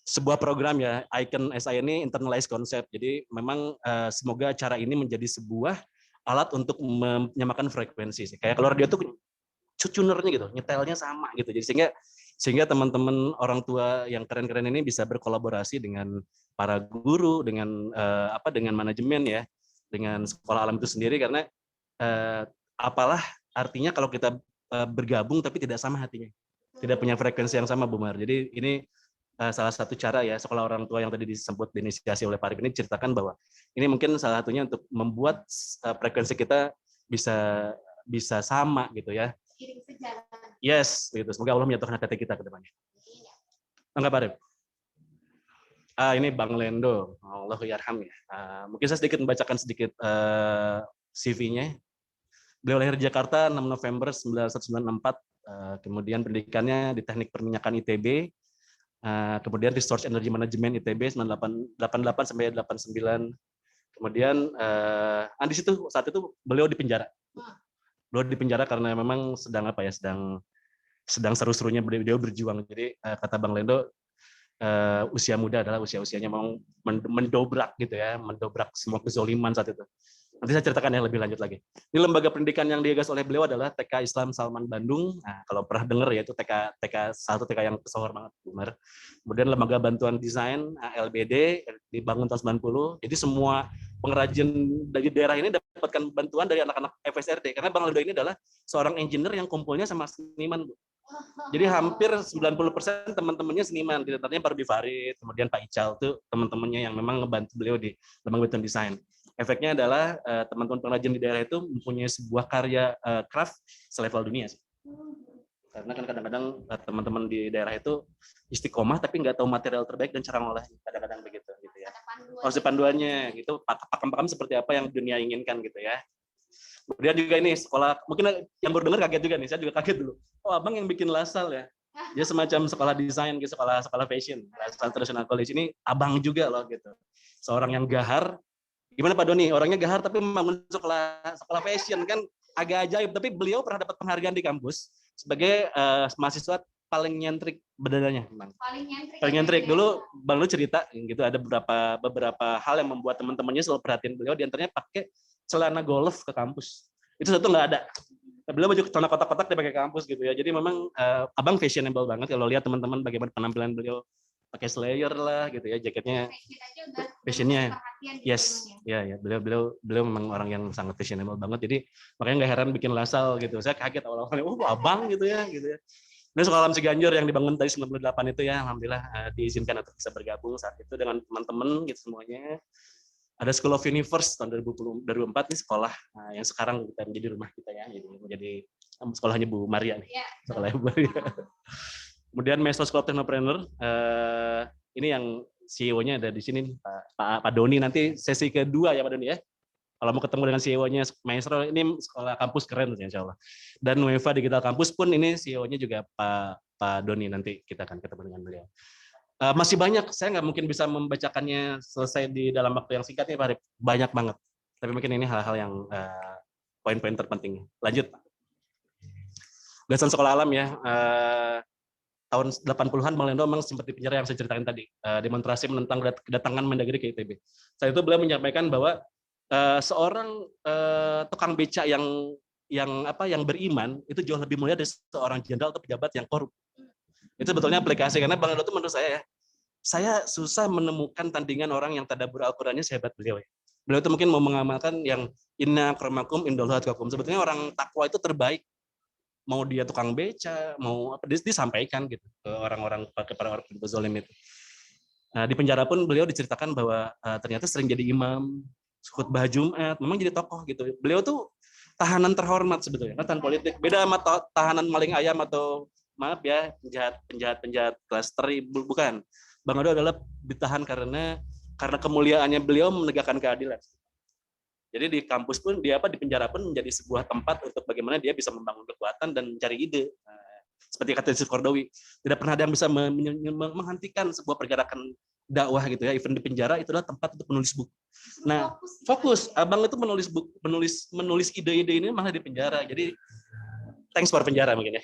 sebuah program ya, Icon SI ini internalized konsep. Jadi memang semoga acara ini menjadi sebuah alat untuk menyamakan frekuensi. Kayak kalau radio tuh tunernya gitu, nyetelnya sama gitu. Jadi sehingga teman-teman orang tua yang keren-keren ini bisa berkolaborasi dengan para guru, dengan dengan manajemen ya, dengan sekolah alam itu sendiri, karena apalah artinya kalau kita bergabung tapi tidak sama hatinya, tidak punya frekuensi yang sama, Bu Mar. Jadi ini salah satu cara ya, sekolah orang tua yang tadi disebut diinisiasi oleh Pak Arif ini ceritakan bahwa ini mungkin salah satunya untuk membuat frekuensi kita bisa sama gitu ya. Yes, gitu. Semoga Allah menyatukan hati kita ke depannya. Enggak Pak Arif? Ini Bang Lendo, Allah yarham ya. Mungkin saya sedikit membacakan sedikit CV-nya. Beliau lahir di Jakarta 6 November 1994, kemudian pendidikannya di Teknik Perminyakan ITB, kemudian Resource Energy Management ITB 1988 sampai 89. Kemudian di situ saat itu beliau di penjara. Beliau di penjara karena memang sedang seru-serunya beliau berjuang. Jadi kata Bang Lendo, usia muda adalah usianya mau mendobrak gitu ya, mendobrak semua kezoliman saat itu. Nanti saya ceritakan yang lebih lanjut lagi. Ini lembaga pendidikan yang digagas oleh beliau adalah TK Islam Salman Bandung. Nah, kalau pernah dengar ya itu salah satu TK yang pesawar banget, Umar. Kemudian lembaga bantuan desain LBD dibangun tahun 90. Jadi semua pengrajin dari daerah ini dapatkan bantuan dari anak-anak FSRD karena Bang Lendo ini adalah seorang engineer yang kumpulnya sama seniman. Jadi hampir 90% teman-temannya seniman, di antaranya Pak Ruby Farid, kemudian Pak Ical itu teman-temannya yang memang ngebantu beliau di lembaga bantuan desain. Efeknya adalah teman-teman pengrajin di daerah itu mempunyai sebuah karya craft selevel dunia sih. Karena kan kadang-kadang teman-teman di daerah itu istiqomah tapi nggak tahu material terbaik dan cara ngolahnya, kadang-kadang begitu gitu ya. Harus panduannya gitu, pakem-pakem seperti apa yang dunia inginkan gitu ya. Kemudian juga ini sekolah, mungkin yang baru dengar kaget juga nih, saya juga kaget dulu. Oh Abang yang bikin LASAL ya? Dia semacam sekolah desain, gitu, sekolah fashion, LASAL International College ini Abang juga loh gitu. Seorang yang gahar, gimana Pak Doni? Orangnya gahar tapi membangun sekolah fashion kan agak ajaib. Tapi beliau pernah dapat penghargaan di kampus sebagai mahasiswa paling nyentrik badannya. Paling nyentrik. Dulu Bang Lu cerita gitu ada beberapa hal yang membuat teman-temannya selalu perhatian beliau. Di antaranya pakai celana golf ke kampus. Itu satu nggak ada. Beliau baju celana kotak-kotak dipakai ke kampus gitu ya. Jadi memang Abang fashionable banget kalau lihat teman-teman bagaimana penampilan beliau. Pakai slayer lah gitu ya, jaketnya fashionnya yes ya beliau memang orang yang sangat fashionable banget, jadi makanya nggak heran bikin LASAL gitu. Saya kaget awal-awalnya, Abang gitu ya. Ini sekolah alam Ciganjur yang dibangun tadi 98 itu ya, alhamdulillah diizinkan untuk bisa bergabung saat itu dengan teman-teman gitu semuanya. Ada School of Universe tahun 2004 ini sekolah yang sekarang kita menjadi rumah kita ya, jadi menjadi sekolahnya Bu Maria nih, sekolahnya Bu Maria. Kemudian Maestro School of Technopreneur, ini yang CEO-nya ada di sini, Pak Doni. Nanti sesi kedua ya Pak Doni ya. Kalau mau ketemu dengan CEO-nya Maestro, ini sekolah kampus keren insya Allah. Dan UEFA Digital Campus pun ini CEO-nya juga Pak Doni, nanti kita akan ketemu dengan beliau. Masih banyak, saya nggak mungkin bisa membacakannya selesai di dalam waktu yang singkat nih Pak Arif. Banyak banget. Tapi mungkin ini hal-hal yang poin-poin terpenting. Lanjut. Gagasan sekolah alam ya. Tahun 80-an Bang Lendo memang sempat dipenjara yang saya ceritakan tadi, demonstrasi menentang kedatangan Mendagri ke ITB. Saat itu beliau menyampaikan bahwa seorang tukang beca yang beriman itu jauh lebih mulia dari seorang jenderal atau pejabat yang korup. Itu sebetulnya aplikasi, karena Bang Lendo itu menurut saya susah menemukan tandingan orang yang tadabbur Al-Qur'annya sehebat beliau ya. Beliau itu mungkin mau mengamalkan yang inna akramakum indallahi atqakum. Sebetulnya orang takwa itu terbaik. Mau dia tukang beca, mau apa disampaikan gitu ke orang-orang, kepada orang berzalim itu. Nah, di penjara pun beliau diceritakan bahwa ternyata sering jadi imam, khutbah Jumat, memang jadi tokoh gitu. Beliau tuh tahanan terhormat sebetulnya, kan tahanan politik. Beda sama tahanan maling ayam atau maaf ya penjahat kelas teri, bukan. Bang Ado adalah ditahan karena kemuliaannya beliau menegakkan keadilan. Jadi di kampus pun di penjara pun menjadi sebuah tempat untuk bagaimana dia bisa membangun kekuatan dan mencari ide. Seperti kata Yusuf Qaradawi, tidak pernah ada yang bisa menghentikan sebuah pergerakan dakwah gitu ya. Even di penjara itulah tempat untuk menulis buku. Nah, fokus. Abang itu menulis ide-ide ini malah di penjara. Jadi thanks for penjara mungkin ya.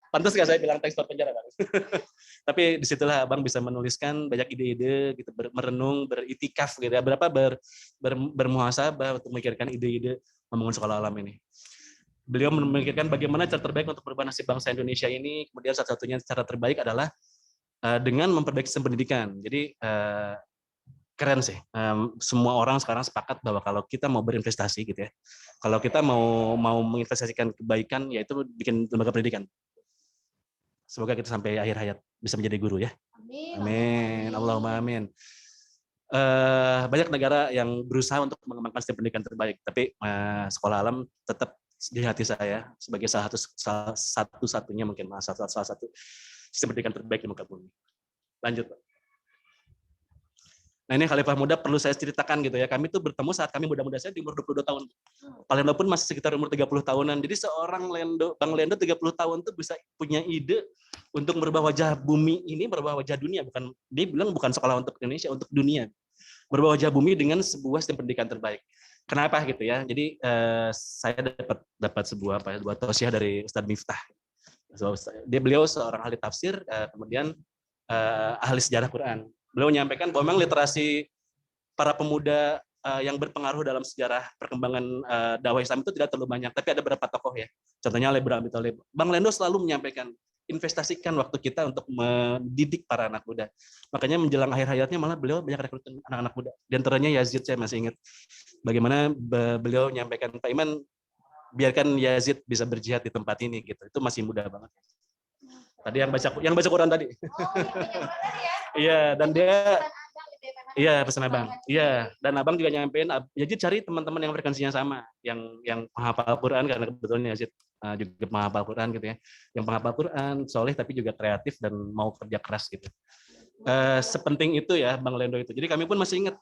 Pantas nggak saya bilang thanks for penjara, Bang? Tapi disitulah Abang bisa menuliskan banyak ide-ide, gitu, merenung, beritikaf, gitu ya, bermuhasabah untuk memikirkan ide-ide membangun sekolah alam ini. Beliau memikirkan bagaimana cara terbaik untuk merubah nasib bangsa Indonesia ini. Kemudian satu-satunya cara terbaik adalah dengan memperbaiki sistem pendidikan. Jadi keren sih. Semua orang sekarang sepakat bahwa kalau kita mau berinvestasi, gitu ya, kalau kita mau menginvestasikan kebaikan, yaitu bikin lembaga pendidikan. Semoga kita sampai akhir hayat bisa menjadi guru ya. Amin. Allahumma amin. Banyak negara yang berusaha untuk mengembangkan sistem pendidikan terbaik, tapi sekolah alam tetap di hati saya sebagai salah satu-satunya mungkin salah satu sistem pendidikan terbaik di muka bumi. Lanjut, Pak. Nah, ini Khalifah Muda perlu saya ceritakan gitu ya. Kami tuh bertemu saat kami muda-muda, saya di umur 22 tahun. Pak Lendo pun masih sekitar umur 30 tahunan. Jadi seorang Bang Lendo 30 tahun tuh bisa punya ide untuk merubah wajah bumi ini, merubah wajah dunia. Dia bilang bukan sekolah untuk Indonesia, untuk dunia. Merubah wajah bumi dengan sebuah sistem pendidikan terbaik. Kenapa gitu ya? Jadi saya dapat sebuah tausiah dari Ustadz Miftah. Beliau seorang ahli tafsir, kemudian ahli sejarah Quran. Beliau menyampaikan bahwa memang literasi para pemuda yang berpengaruh dalam sejarah perkembangan dakwah Islam itu tidak terlalu banyak, tapi ada beberapa tokoh ya. Contohnya Ali bin Abi Thalib. Bang Lendo selalu menyampaikan, investasikan waktu kita untuk mendidik para anak muda. Makanya menjelang akhir hayatnya malah beliau banyak rekrut anak-anak muda. Di antaranya Yazid, saya masih ingat bagaimana beliau menyampaikan, Pak Iman, biarkan Yazid bisa berjihad di tempat ini gitu. Itu masih muda banget. Tadi yang baca Quran tadi. Iya, dan dia pesan Abang. Iya, dan Abang juga nyampein Yazid cari teman-teman yang frekuensinya sama, yang menghafal Quran, karena kebetulan Yazid juga menghafal Quran gitu ya. Yang menghafal Quran, soleh tapi juga kreatif dan mau kerja keras gitu. Sepenting itu ya Bang Lendo itu. Jadi kami pun masih ingat.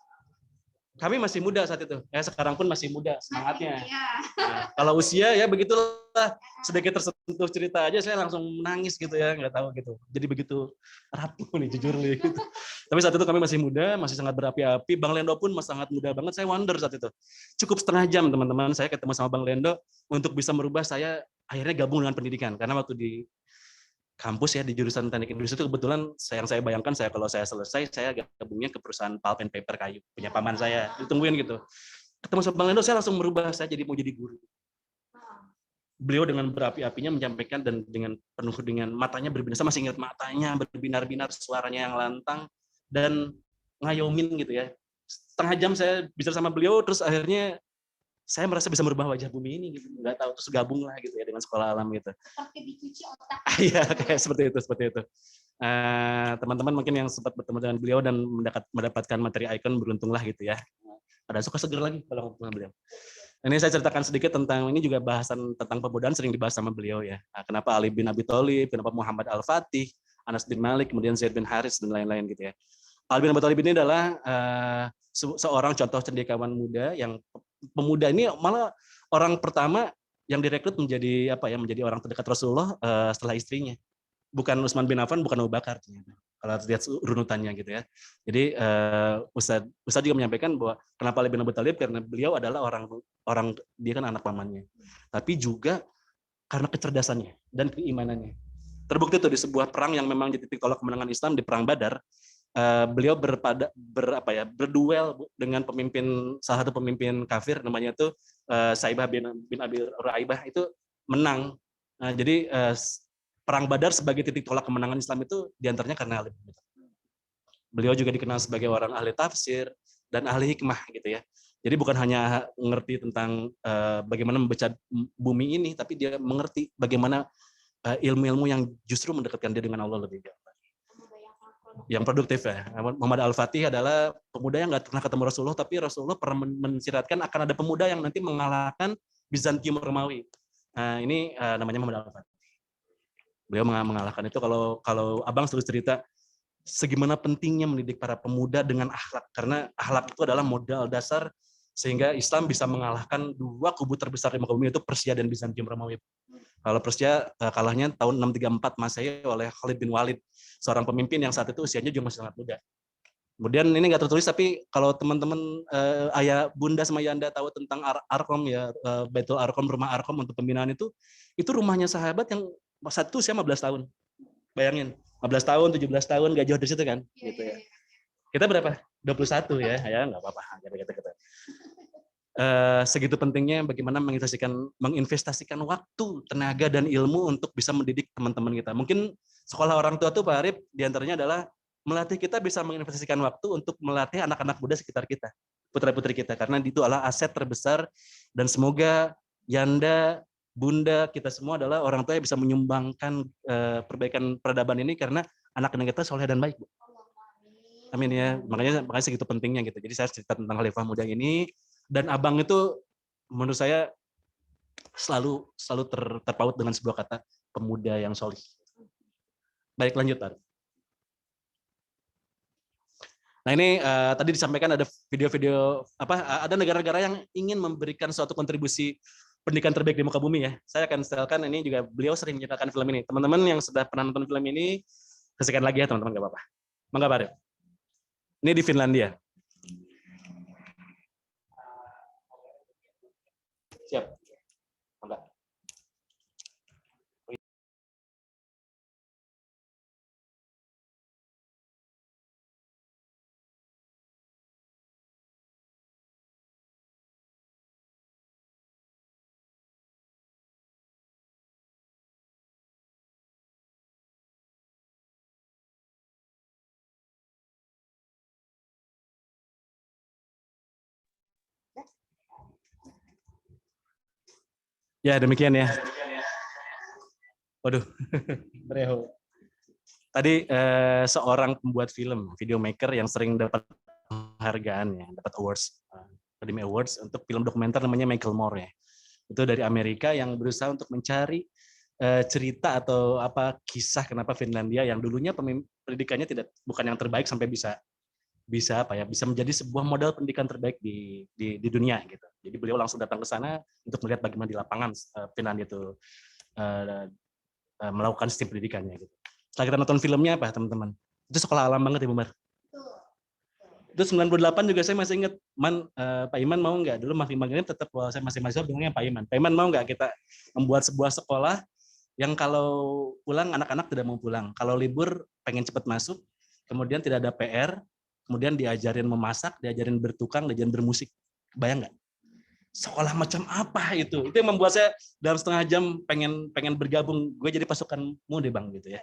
Kami masih muda saat itu. Sekarang pun masih muda semangatnya. Nah, kalau usia ya begitulah, sedikit tersentuh cerita aja saya langsung menangis gitu ya, nggak tahu gitu. Jadi begitu rapuh nih jujur nih. Gitu. Tapi saat itu kami masih muda, masih sangat berapi-api. Bang Lendo pun masih sangat muda banget. Saya wonder saat itu. Cukup setengah jam teman-teman saya ketemu sama Bang Lendo untuk bisa merubah saya akhirnya gabung dengan pendidikan. Karena waktu di kampus ya di jurusan teknik industri itu kebetulan yang saya bayangkan kalau saya selesai saya gabungnya ke perusahaan pulp and paper kayu punya paman saya, ditungguin gitu. Ketemu sama Bang Lendo saya langsung merubah, saya jadi mau jadi guru. Beliau dengan berapi-apinya menyampaikan dan dengan penuh dengan matanya berbinar, saya masih ingat matanya berbinar-binar, suaranya yang lantang dan ngayomin gitu ya. Setengah jam saya bicara sama beliau, terus akhirnya saya merasa bisa merubah wajah bumi ini gitu, nggak tahu, terus gabung lah gitu ya dengan sekolah alam gitu. Seperti dicuci otak. Iya, kayak seperti itu. Teman-teman mungkin yang sempat bertemu dengan beliau dan mendapatkan materi ikon beruntunglah gitu ya. Ada suka seger lagi kalau ketemu beliau. Ini saya ceritakan sedikit tentang ini juga bahasan tentang pemudaan sering dibahas sama beliau ya. Nah, kenapa Ali bin Abi Thalib, kenapa Muhammad Al-Fatih, Anas bin Malik, kemudian Zaid bin Haris dan lain-lain gitu ya. Ali bin Abi Thalib ini adalah seorang contoh cendekiawan muda yang pemuda ini malah orang pertama yang direkrut menjadi menjadi orang terdekat Rasulullah setelah istrinya. Bukan Utsman bin Affan, bukan Abu Bakar ternyata. Kalau lihat runutannya gitu ya. Jadi Ustaz juga menyampaikan bahwa kenapa Ali bin Abi Thalib, karena beliau adalah orang dia kan anak pamannya. Tapi juga karena kecerdasannya dan keimanannya. Terbukti tuh di sebuah perang yang memang jadi titik tolak kemenangan Islam di perang Badar. Beliau berduel dengan salah satu pemimpin kafir namanya tuh Saibah bin Abi Ruaibah, itu menang. Nah, jadi perang Badar sebagai titik tolak kemenangan Islam itu diantaranya karena Ali bin Abi Thalib. Beliau juga dikenal sebagai orang ahli tafsir dan ahli hikmah gitu ya. Jadi bukan hanya mengerti tentang bagaimana membaca bumi ini, tapi dia mengerti bagaimana ilmu-ilmu yang justru mendekatkan dia dengan Allah lebih jauh. Yang produktif ya. Muhammad Al-Fatih adalah pemuda yang nggak pernah ketemu Rasulullah, tapi Rasulullah pernah mensiratkan akan ada pemuda yang nanti mengalahkan Bizantium Romawi. Nah, ini namanya Muhammad Al-Fatih. Beliau mengalahkan itu. Kalau abang terus cerita segimana pentingnya mendidik para pemuda dengan akhlak, karena akhlak itu adalah modal dasar sehingga Islam bisa mengalahkan dua kubu terbesar di muka bumi, itu Persia dan Bizantium Romawi. Kalau Persia kalahnya tahun 634 Masehi oleh Khalid bin Walid, seorang pemimpin yang saat itu usianya juga masih sangat muda. Kemudian ini nggak tertulis, tapi kalau teman-teman ayah bunda sama yanda tahu tentang Arqam ya, Baitul Arqam, rumah Arqam untuk pembinaan itu rumahnya sahabat yang saat itu usia 15 tahun. Bayangin, 15 tahun, 17 tahun, gak jauh dari situ kan? Gitu ya. Kita berapa? 21 ya, nggak apa-apa. Kata-kata. Segitu pentingnya bagaimana menginvestasikan waktu, tenaga, dan ilmu untuk bisa mendidik teman-teman kita. Mungkin sekolah orang tua tuh Pak Arif diantaranya adalah melatih kita bisa menginvestasikan waktu untuk melatih anak-anak muda sekitar kita, putra-putri kita, karena itu adalah aset terbesar, dan semoga Yanda, Bunda, kita semua adalah orang tua yang bisa menyumbangkan perbaikan peradaban ini, karena anak-anak kita soleh dan baik, Bu. Amin ya, makanya segitu pentingnya gitu. Jadi saya cerita tentang Khalifah muda ini, dan abang itu menurut saya selalu terpaut dengan sebuah kata, pemuda yang solih. Baik, lanjut Pak. Nah ini tadi disampaikan ada video-video ada negara-negara yang ingin memberikan suatu kontribusi pendidikan terbaik di muka bumi ya. Saya akan setelkan ini juga, beliau sering menyertakan film ini. Teman-teman yang sudah pernah nonton film ini, saksikan lagi ya teman-teman, nggak apa-apa. Mangga Pak. Ini di Finlandia. Siap. Mangga. Ya, demikian ya. Waduh, bereho. Tadi seorang pembuat film, videomaker yang sering dapat penghargaan ya, dapat awards, Academy Awards untuk film dokumenter namanya Michael Moore ya. Itu dari Amerika yang berusaha untuk mencari cerita atau kisah kenapa Finlandia yang dulunya pendidikannya bukan yang terbaik sampai bisa menjadi sebuah modal pendidikan terbaik di dunia gitu. Jadi beliau langsung datang ke sana untuk melihat bagaimana di lapangan Finlandia itu melakukan sistem pendidikannya gitu. Setelah kita nonton filmnya teman-teman? Itu sekolah alam banget ya, Bu Mar. Itu 98 juga saya masih ingat, Pak Iman mau nggak? Dulu Mas Iman ini tetap saya masih mahasiswa bilangnya Pak Iman. Pak Iman mau nggak kita membuat sebuah sekolah yang kalau pulang anak-anak tidak mau pulang. Kalau libur pengen cepat masuk, kemudian tidak ada PR, kemudian diajarin memasak, diajarin bertukang, diajarin bermusik. Bayang nggak? Sekolah macam apa itu? Itu yang membuat saya dalam setengah jam pengen bergabung. Gue jadi pasukanmu deh Bang gitu ya.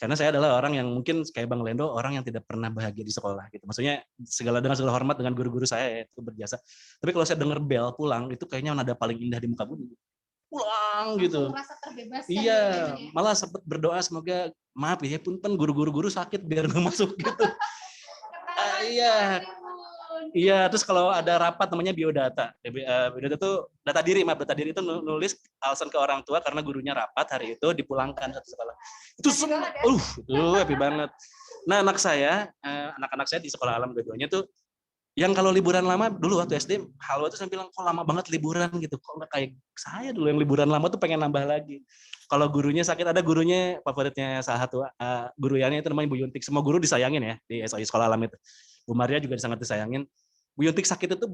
Karena saya adalah orang yang mungkin kayak Bang Lendo, orang yang tidak pernah bahagia di sekolah gitu. Maksudnya dengan segala hormat dengan guru-guru saya ya, itu berjasa. Tapi kalau saya dengar bel pulang, itu kayaknya nada paling indah di muka bumi. Pulang gitu. Merasa terbebas. Iya, malah sempat berdoa semoga maaf ya punten guru-guru sakit biar nggak masuk gitu. Iya. Iya, terus kalau ada rapat namanya biodata. Biodata itu data diri, data diri itu nulis alasan ke orang tua karena gurunya rapat hari itu dipulangkan satu sekolah. Itu happy banget. Nah, anak-anak saya di sekolah alam keduanya tuh yang kalau liburan lama dulu waktu SD, Halwa tuh saya bilang kok lama banget liburan gitu. Kok nggak kayak saya dulu yang liburan lama tuh pengen nambah lagi. Kalau gurunya sakit, ada gurunya favoritnya salah satu guru yang itu namanya Bu Yuntik. Semua guru disayangin ya di SOI Sekolah Alam itu. Bu Maria juga sangat disayangin. Bu Yuntik sakit itu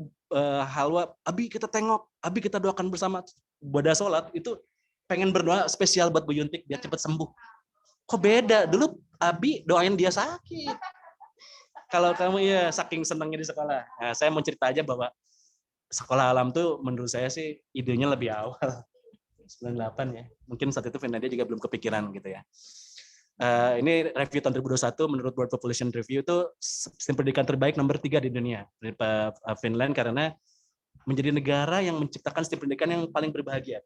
Halwa, Abi kita tengok, Abi kita doakan bersama. Pada sholat itu pengen berdoa spesial buat Bu Yuntik biar cepat sembuh. Kok beda? Dulu Abi doain dia sakit. Kalau kamu ya saking senangnya di sekolah. Nah, saya mau cerita aja bahwa sekolah alam tuh menurut saya sih idenya lebih awal. 98 ya. Mungkin saat itu Finlandia juga belum kepikiran gitu ya. Ini review tahun 2021 menurut World Population Review itu sistem pendidikan terbaik nomor 3 di dunia. Finland karena menjadi negara yang menciptakan sistem pendidikan yang paling berbahagia.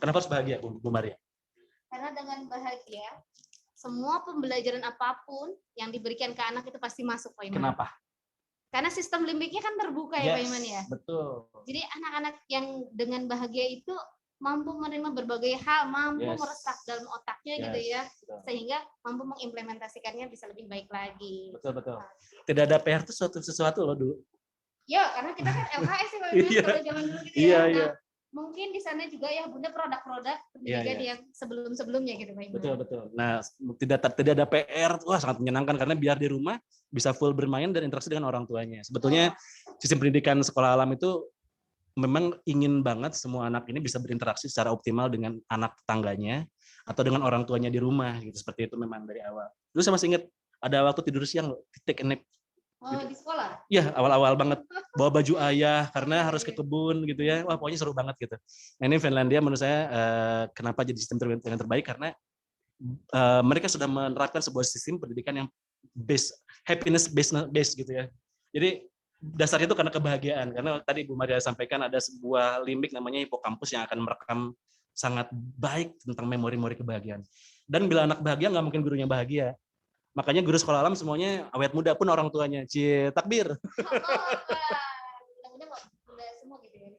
Kenapa harus bahagia, Bu Maria? Karena dengan bahagia, semua pembelajaran apapun yang diberikan ke anak itu pasti masuk, Pak Iman. Kenapa? Karena sistem limbiknya kan terbuka ya, Pak Iman ya. Betul. Jadi anak-anak yang dengan bahagia itu mampu menerima berbagai hal, mampu meresap dalam otaknya gitu ya, sehingga mampu mengimplementasikannya bisa lebih baik lagi. Betul. Tidak ada PR itu sesuatu loh dulu. Ya, karena kita kan LHS ya, Pak Iman, kalau zaman dulu gitu ya. Nah, mungkin di sana juga ya Bunda produk-produk pendidikan yang sebelum-sebelumnya gitu, Pak Iman. Betul. Nah, tidak ada PR, wah sangat menyenangkan karena biar di rumah bisa full bermain dan interaksi dengan orang tuanya. Sebetulnya sistem pendidikan sekolah alam itu memang ingin banget semua anak ini bisa berinteraksi secara optimal dengan anak tetangganya atau dengan orang tuanya di rumah gitu. Seperti itu memang dari awal. Dulu saya masih ingat ada waktu tidur siang take a nap. Di sekolah? Iya, awal-awal banget bawa baju ayah karena harus ke kebun gitu ya. Wah, pokoknya seru banget gitu. Nah, ini Finlandia menurut saya kenapa jadi sistem pendidikan terbaik karena mereka sudah menerapkan sebuah sistem pendidikan yang happiness based gitu ya. Jadi dasarnya itu karena kebahagiaan. Karena tadi Bu Maria sampaikan ada sebuah limbik namanya hipokampus yang akan merekam sangat baik tentang memori-memori kebahagiaan. Dan bila anak bahagia nggak mungkin gurunya bahagia. Makanya guru sekolah alam semuanya awet muda pun orang tuanya. Cie, takbir.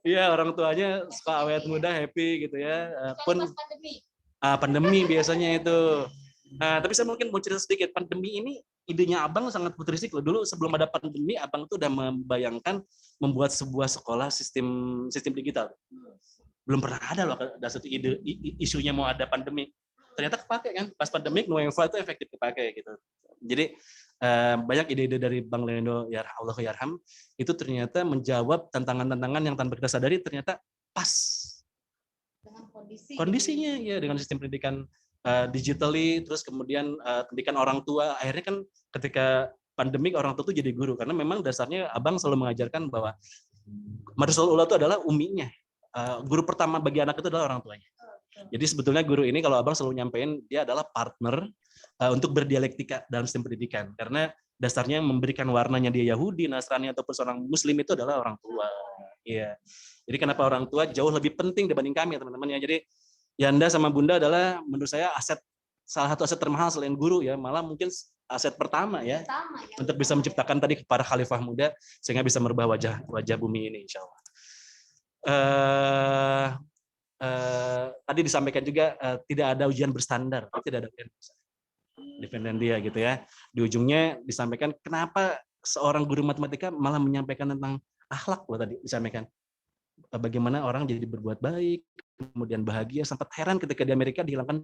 Iya, orang tuanya suka awet muda, happy gitu ya. Pun pandemi biasanya itu. Nah, tapi saya mungkin mau cerita sedikit. Pandemi ini idenya Abang sangat futuristik loh. Dulu sebelum ada pandemi, Abang tuh udah membayangkan membuat sebuah sekolah sistem digital. Belum pernah ada loh ada satu ide isunya mau ada pandemi. Ternyata kepake kan, pas pandemik Nueva itu efektif kepake gitu. Jadi banyak ide-ide dari Bang Lendo ya Allah yarham itu ternyata menjawab tantangan-tantangan yang tanpa kita sadari ternyata pas dengan kondisinya ya, dengan sistem pendidikan digitally, terus kemudian pendidikan orang tua. Akhirnya kan ketika pandemik orang tua itu jadi guru karena memang dasarnya Abang selalu mengajarkan bahwa Madrasatul Ula itu adalah uminya. Guru pertama bagi anak itu adalah orang tuanya. Jadi sebetulnya guru ini kalau Abang selalu nyampein dia adalah partner untuk berdialektika dalam sistem pendidikan karena dasarnya memberikan warnanya dia Yahudi, Nasrani ataupun seorang Muslim itu adalah orang tua. Iya. Jadi kenapa orang tua jauh lebih penting dibanding kami teman-teman ya. Jadi Yanda sama Bunda adalah menurut saya salah satu aset termahal selain guru ya, malah mungkin aset pertama ya untuk bisa menciptakan tadi para khalifah muda sehingga bisa merubah wajah bumi ini insya Allah. Tadi disampaikan juga tidak ada ujian berstandar, tidak ada ujian di Finlandia gitu ya. Di ujungnya disampaikan kenapa seorang guru matematika malah menyampaikan tentang akhlak loh tadi disampaikan. Bagaimana orang jadi berbuat baik, kemudian bahagia, sempat heran ketika di Amerika dihilangkan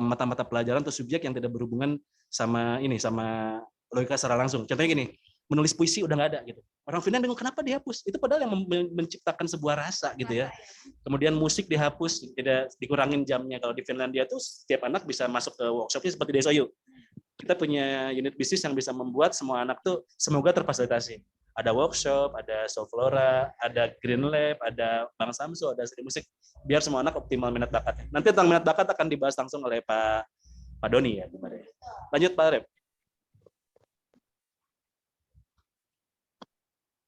mata-mata pelajaran atau subjek yang tidak berhubungan sama logika secara langsung. Contohnya gini, menulis puisi udah nggak ada gitu. Orang Finlandia bingung kenapa dihapus? Itu padahal yang menciptakan sebuah rasa gitu ya. Kemudian musik dihapus, tidak dikurangin jamnya. Kalau di Finlandia tuh setiap anak bisa masuk ke workshopnya seperti di SOU. Kita punya unit bisnis yang bisa membuat semua anak tuh semoga terfasilitasi. Ada workshop, ada Solflora, ada Green Lab, ada Bang Samsu, ada seni musik. Biar semua anak optimal minat bakatnya. Nanti tentang minat bakat akan dibahas langsung oleh Pak Doni ya. Lanjut Pak Rep.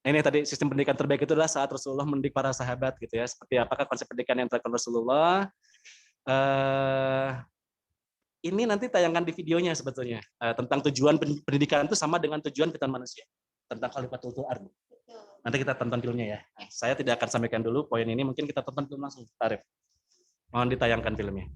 Ini tadi sistem pendidikan terbaik itu adalah saat Rasulullah mendidik para sahabat gitu ya. Seperti apakah konsep pendidikan yang dilakukan Rasulullah? ini nanti tayangan di videonya sebetulnya tentang tujuan pendidikan itu sama dengan tujuan penciptaan manusia tentang khalifatul ardh. Nanti kita tonton filmnya ya. Saya tidak akan sampaikan dulu poin ini, mungkin kita tonton film langsung. Arif, mohon ditayangkan filmnya.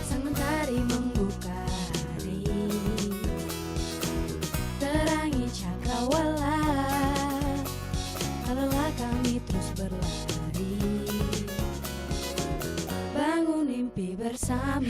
Sang mentari membuka hari, terangi cakrawala, lelah kami terus berlari, bangun mimpi bersama.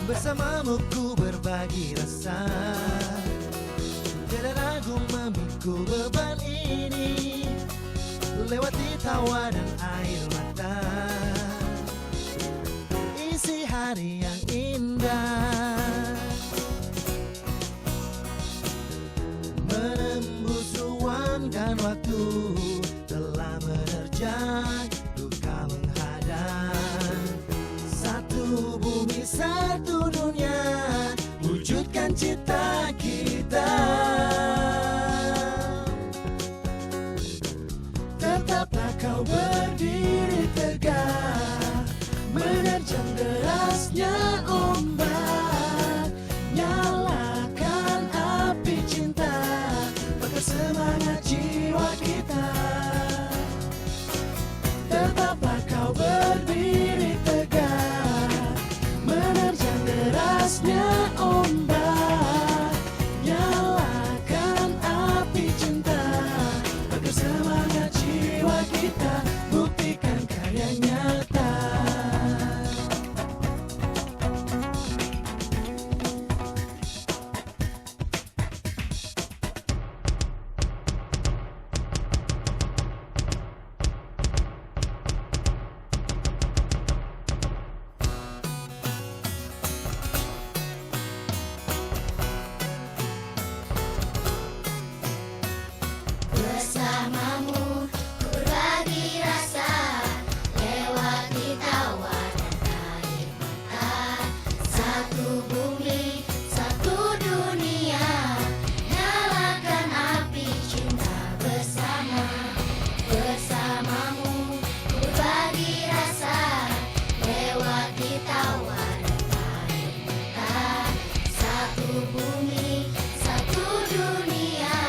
Bersamamu ku berbagi rasa, tidak ragu memikul beban ini, lewati tawa dan air mata, isi hari yang indah, menembus ruang dan waktu, telah menerjang duka menghadang, satu bumi satu dunia, wujudkan cita kita. Tetaplah kau berdiri tegak, menerjang derasnya ombak, nyalakan api cinta, bakar semangat jiwa kita. Tetaplah kau berdiri tegak, menerjang derasnya ombak, nyalakan api cinta, bakar semangat jiwa kita, buktikan karya nyata. Bersamamu ku berbagi rasa, lewati tawa dan air mata, satu bumi, satu dunia, nyalakan api cinta bersama. Bersamamu ku berbagi rasa, lewati tawa dan air mata, satu bumi, satu dunia,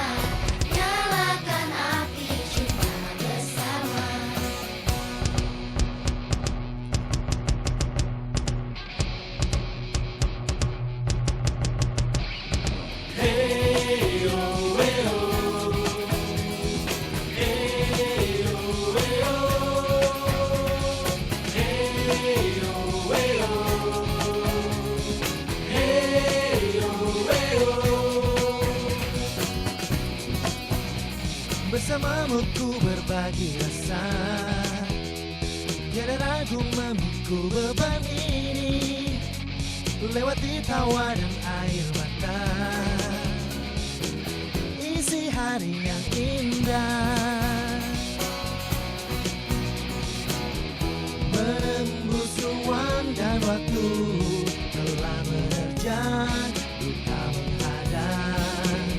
nyalakan api cinta bersama. Bersamamu ku berbagi rasa, tiada ragu memikul beban ini, lewati tawa dan air mata, isi hari yang indah, menembus ruang dan waktu, telah menerjang duka menghadang,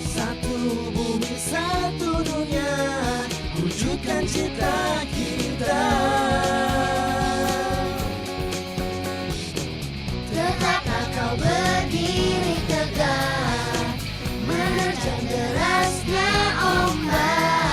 satu bumi satu dunia, wujudkan cita kita. Tetaplah kau berdiri tegak, menerjang derasnya ombak,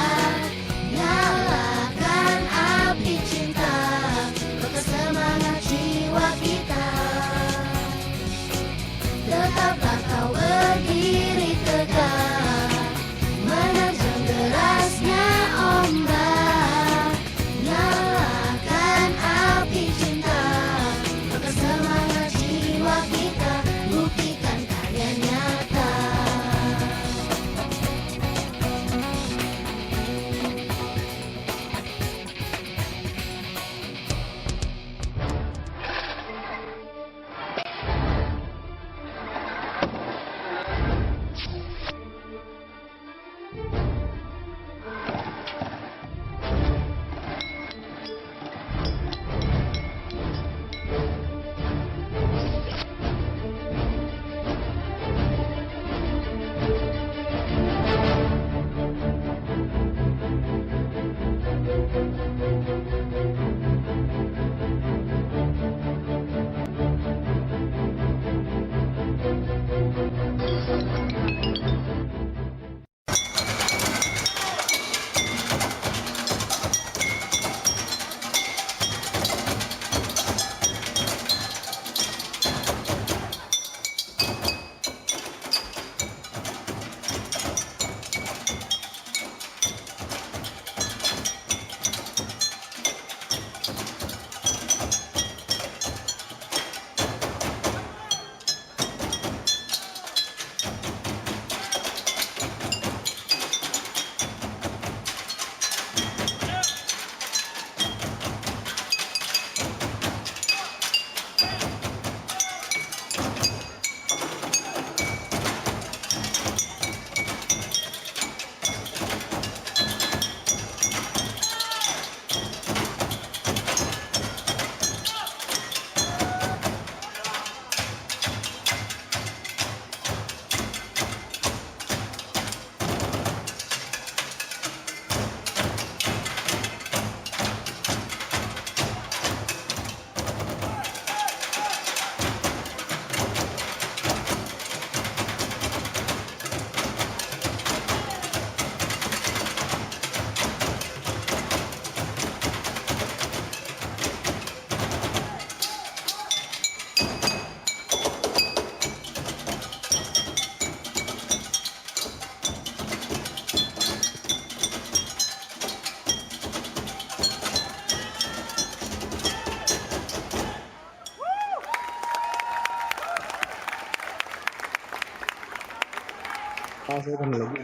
saya kan lagi.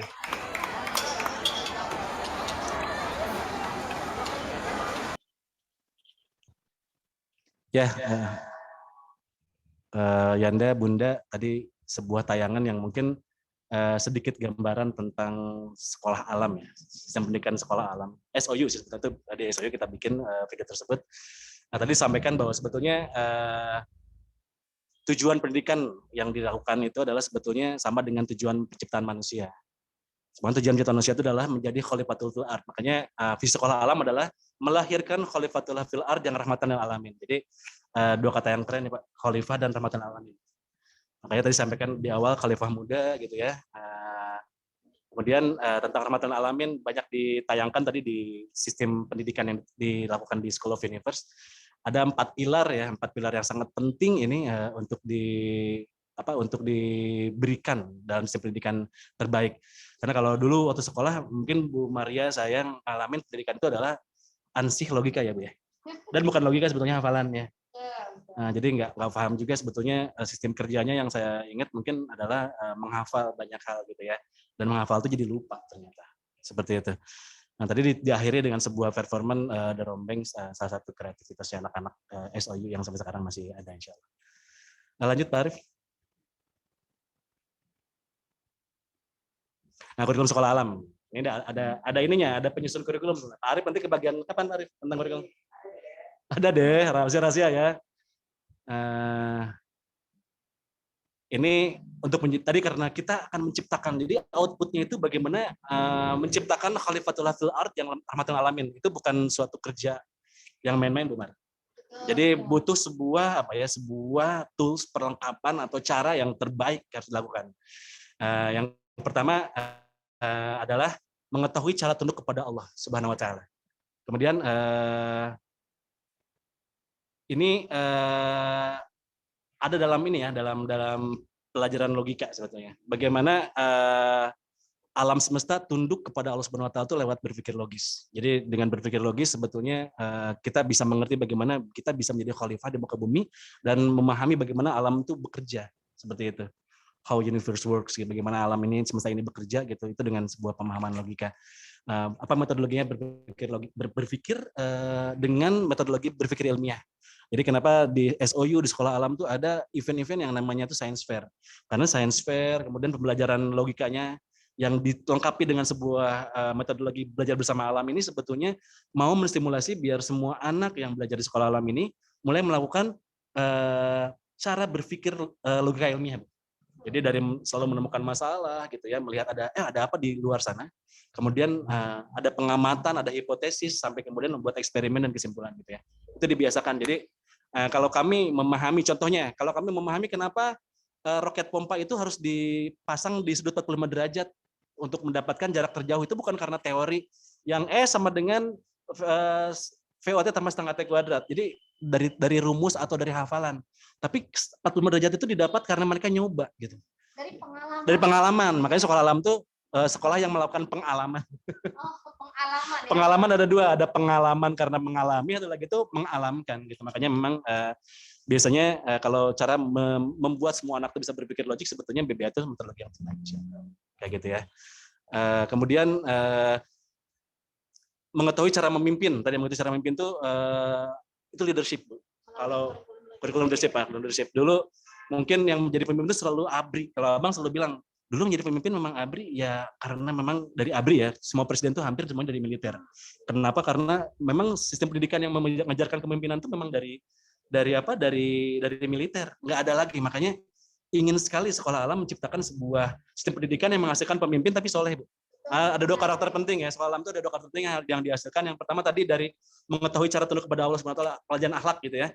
Ya, Yanda, Bunda, tadi sebuah tayangan yang mungkin sedikit gambaran tentang sekolah alam ya, sistem pendidikan sekolah alam. SOU sih, itu tadi SOU kita bikin video tersebut. Nah, tadi disampaikan bahwa sebetulnya tujuan pendidikan yang dilakukan itu adalah sebetulnya sama dengan tujuan penciptaan manusia. Sebenarnya tujuan penciptaan manusia itu adalah menjadi khalifatul fil ard. Makanya visi sekolah alam adalah melahirkan khalifatul fil ard yang rahmatan lil alamin. Jadi dua kata yang keren ya Pak, khalifah dan rahmatan lil alamin. Makanya tadi sampaikan di awal khalifah muda gitu ya. Kemudian tentang rahmatan lil alamin banyak ditayangkan tadi di sistem pendidikan yang dilakukan di School of Universe. Ada 4 pilar ya, 4 pilar yang sangat penting ini untuk diberikan dalam sistem pendidikan terbaik. Karena kalau dulu waktu sekolah mungkin Bu Maria saya yang ngalamin pendidikan itu adalah ansih logika ya Bu ya. Dan bukan logika sebetulnya hafalannya. Nah, jadi nggak paham juga sebetulnya sistem kerjanya yang saya ingat mungkin adalah menghafal banyak hal gitu ya. Dan menghafal itu jadi lupa ternyata. Seperti itu. Nah, tadi diakhiri dengan sebuah performan The Rombeng, salah satu kreativitasnya anak-anak SOU yang sampai sekarang masih ada insya Allah. Nah, lanjut Pak Arif. Nah, kurikulum sekolah alam. Ini ada ininya, ada penyusun kurikulum. Pak Arif nanti ke bagian kapan Pak Arif tentang kurikulum? Ada deh, rahasia-rahasia ya. Ini untuk tadi karena kita akan menciptakan, jadi outputnya itu bagaimana menciptakan khalifatul fil ard yang rahmatul alamin. Itu bukan suatu kerja yang main-main Bu Mar. Jadi butuh sebuah sebuah tools perlengkapan atau cara yang terbaik harus dilakukan. Yang pertama adalah mengetahui cara tunduk kepada Allah Subhanahu wa taala. Kemudian ini ada dalam ini ya, dalam pelajaran logika sebetulnya. Bagaimana alam semesta tunduk kepada Allah Subhanahu wa taala itu lewat berpikir logis. Jadi dengan berpikir logis sebetulnya kita bisa mengerti bagaimana kita bisa menjadi khalifah di muka bumi dan memahami bagaimana alam itu bekerja seperti itu. How universe works, gitu. Bagaimana alam ini semesta ini bekerja gitu. Itu dengan sebuah pemahaman logika. Apa metodologinya berpikir dengan metodologi berpikir ilmiah. Jadi kenapa di SOU di sekolah alam tuh ada event-event yang namanya tuh science fair. Karena science fair, kemudian pembelajaran logikanya yang dilengkapi dengan sebuah metodologi belajar bersama alam ini sebetulnya mau menstimulasi biar semua anak yang belajar di sekolah alam ini mulai melakukan cara berpikir logika ilmiah. Jadi dari selalu menemukan masalah gitu ya, melihat ada apa di luar sana. Kemudian ada pengamatan, ada hipotesis sampai kemudian membuat eksperimen dan kesimpulan gitu ya. Itu dibiasakan. Jadi kalau kami memahami contohnya, kalau kami memahami kenapa roket pompa itu harus dipasang di sudut 45 derajat untuk mendapatkan jarak terjauh, itu bukan karena teori yang sama dengan VOT tambah setengah T kuadrat. Jadi dari rumus atau dari hafalan. Tapi 45 derajat itu didapat karena mereka nyoba gitu. Dari pengalaman. Makanya sekolah alam tuh sekolah yang melakukan pengalaman. Pengalaman. Ya? Pengalaman ada dua, ada pengalaman karena mengalami, atau lagi itu mengalamkan gitu. Makanya memang biasanya kalau cara membuat semua anak itu bisa berpikir logik sebetulnya BBA itu metodologi yang terbaik. Kayak gitu ya. Kemudian mengetahui cara memimpin. Tadi mengetahui cara memimpin itu leadership. Kalau kurikulum leadership dulu mungkin yang menjadi pemimpin itu selalu ABRI. Kalau Abang selalu bilang dulu menjadi pemimpin memang ABRI ya karena memang dari ABRI ya, semua presiden itu hampir semuanya dari militer. Kenapa? Karena memang sistem pendidikan yang mengajarkan kepemimpinan itu memang dari militer, nggak ada lagi. Makanya ingin sekali sekolah alam menciptakan sebuah sistem pendidikan yang menghasilkan pemimpin tapi soleh, Bu. Ada dua karakter penting ya, sekolah alam itu ada dua karakter penting yang dihasilkan. Yang pertama tadi dari mengetahui cara tunduk kepada Allah Subhanahu wa taala, pelajaran akhlak gitu ya.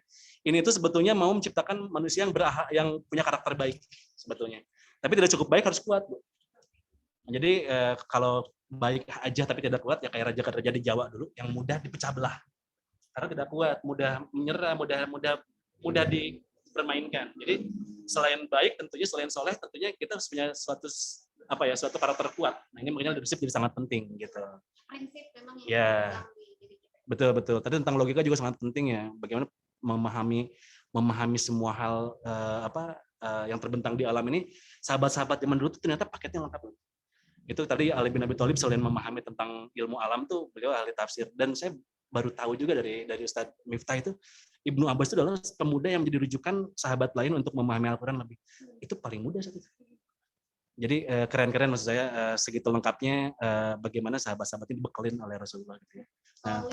Ini itu sebetulnya mau menciptakan manusia yang punya karakter baik sebetulnya. Tapi tidak cukup baik, harus kuat, Bu. Jadi kalau baik aja tapi tidak kuat ya kayak raja-raja di Jawa dulu yang mudah dipecah belah. Karena tidak kuat, mudah menyerah, mudah dipermainkan. Jadi selain baik tentunya, selain soleh tentunya kita harus punya suatu karakter kuat. Nah, ini makanya leadership jadi sangat penting gitu. Prinsip memang ya. Betul. Tadi tentang logika juga sangat penting ya. Bagaimana memahami semua hal yang terbentang di alam ini. Sahabat-sahabat zaman dulu itu ternyata paketnya lengkap. Itu tadi Ali bin Abi Thalib selain memahami tentang ilmu alam tuh beliau ahli tafsir. Dan saya baru tahu juga dari Ustadz Miftah itu Ibnu Abbas itu adalah pemuda yang menjadi rujukan sahabat lain untuk memahami Al-Quran lebih. Itu paling mudah saat itu. Jadi keren-keren maksud saya, segitu lengkapnya bagaimana sahabat-sahabat ini dibekelin oleh Rasulullah gitu ya. Nah,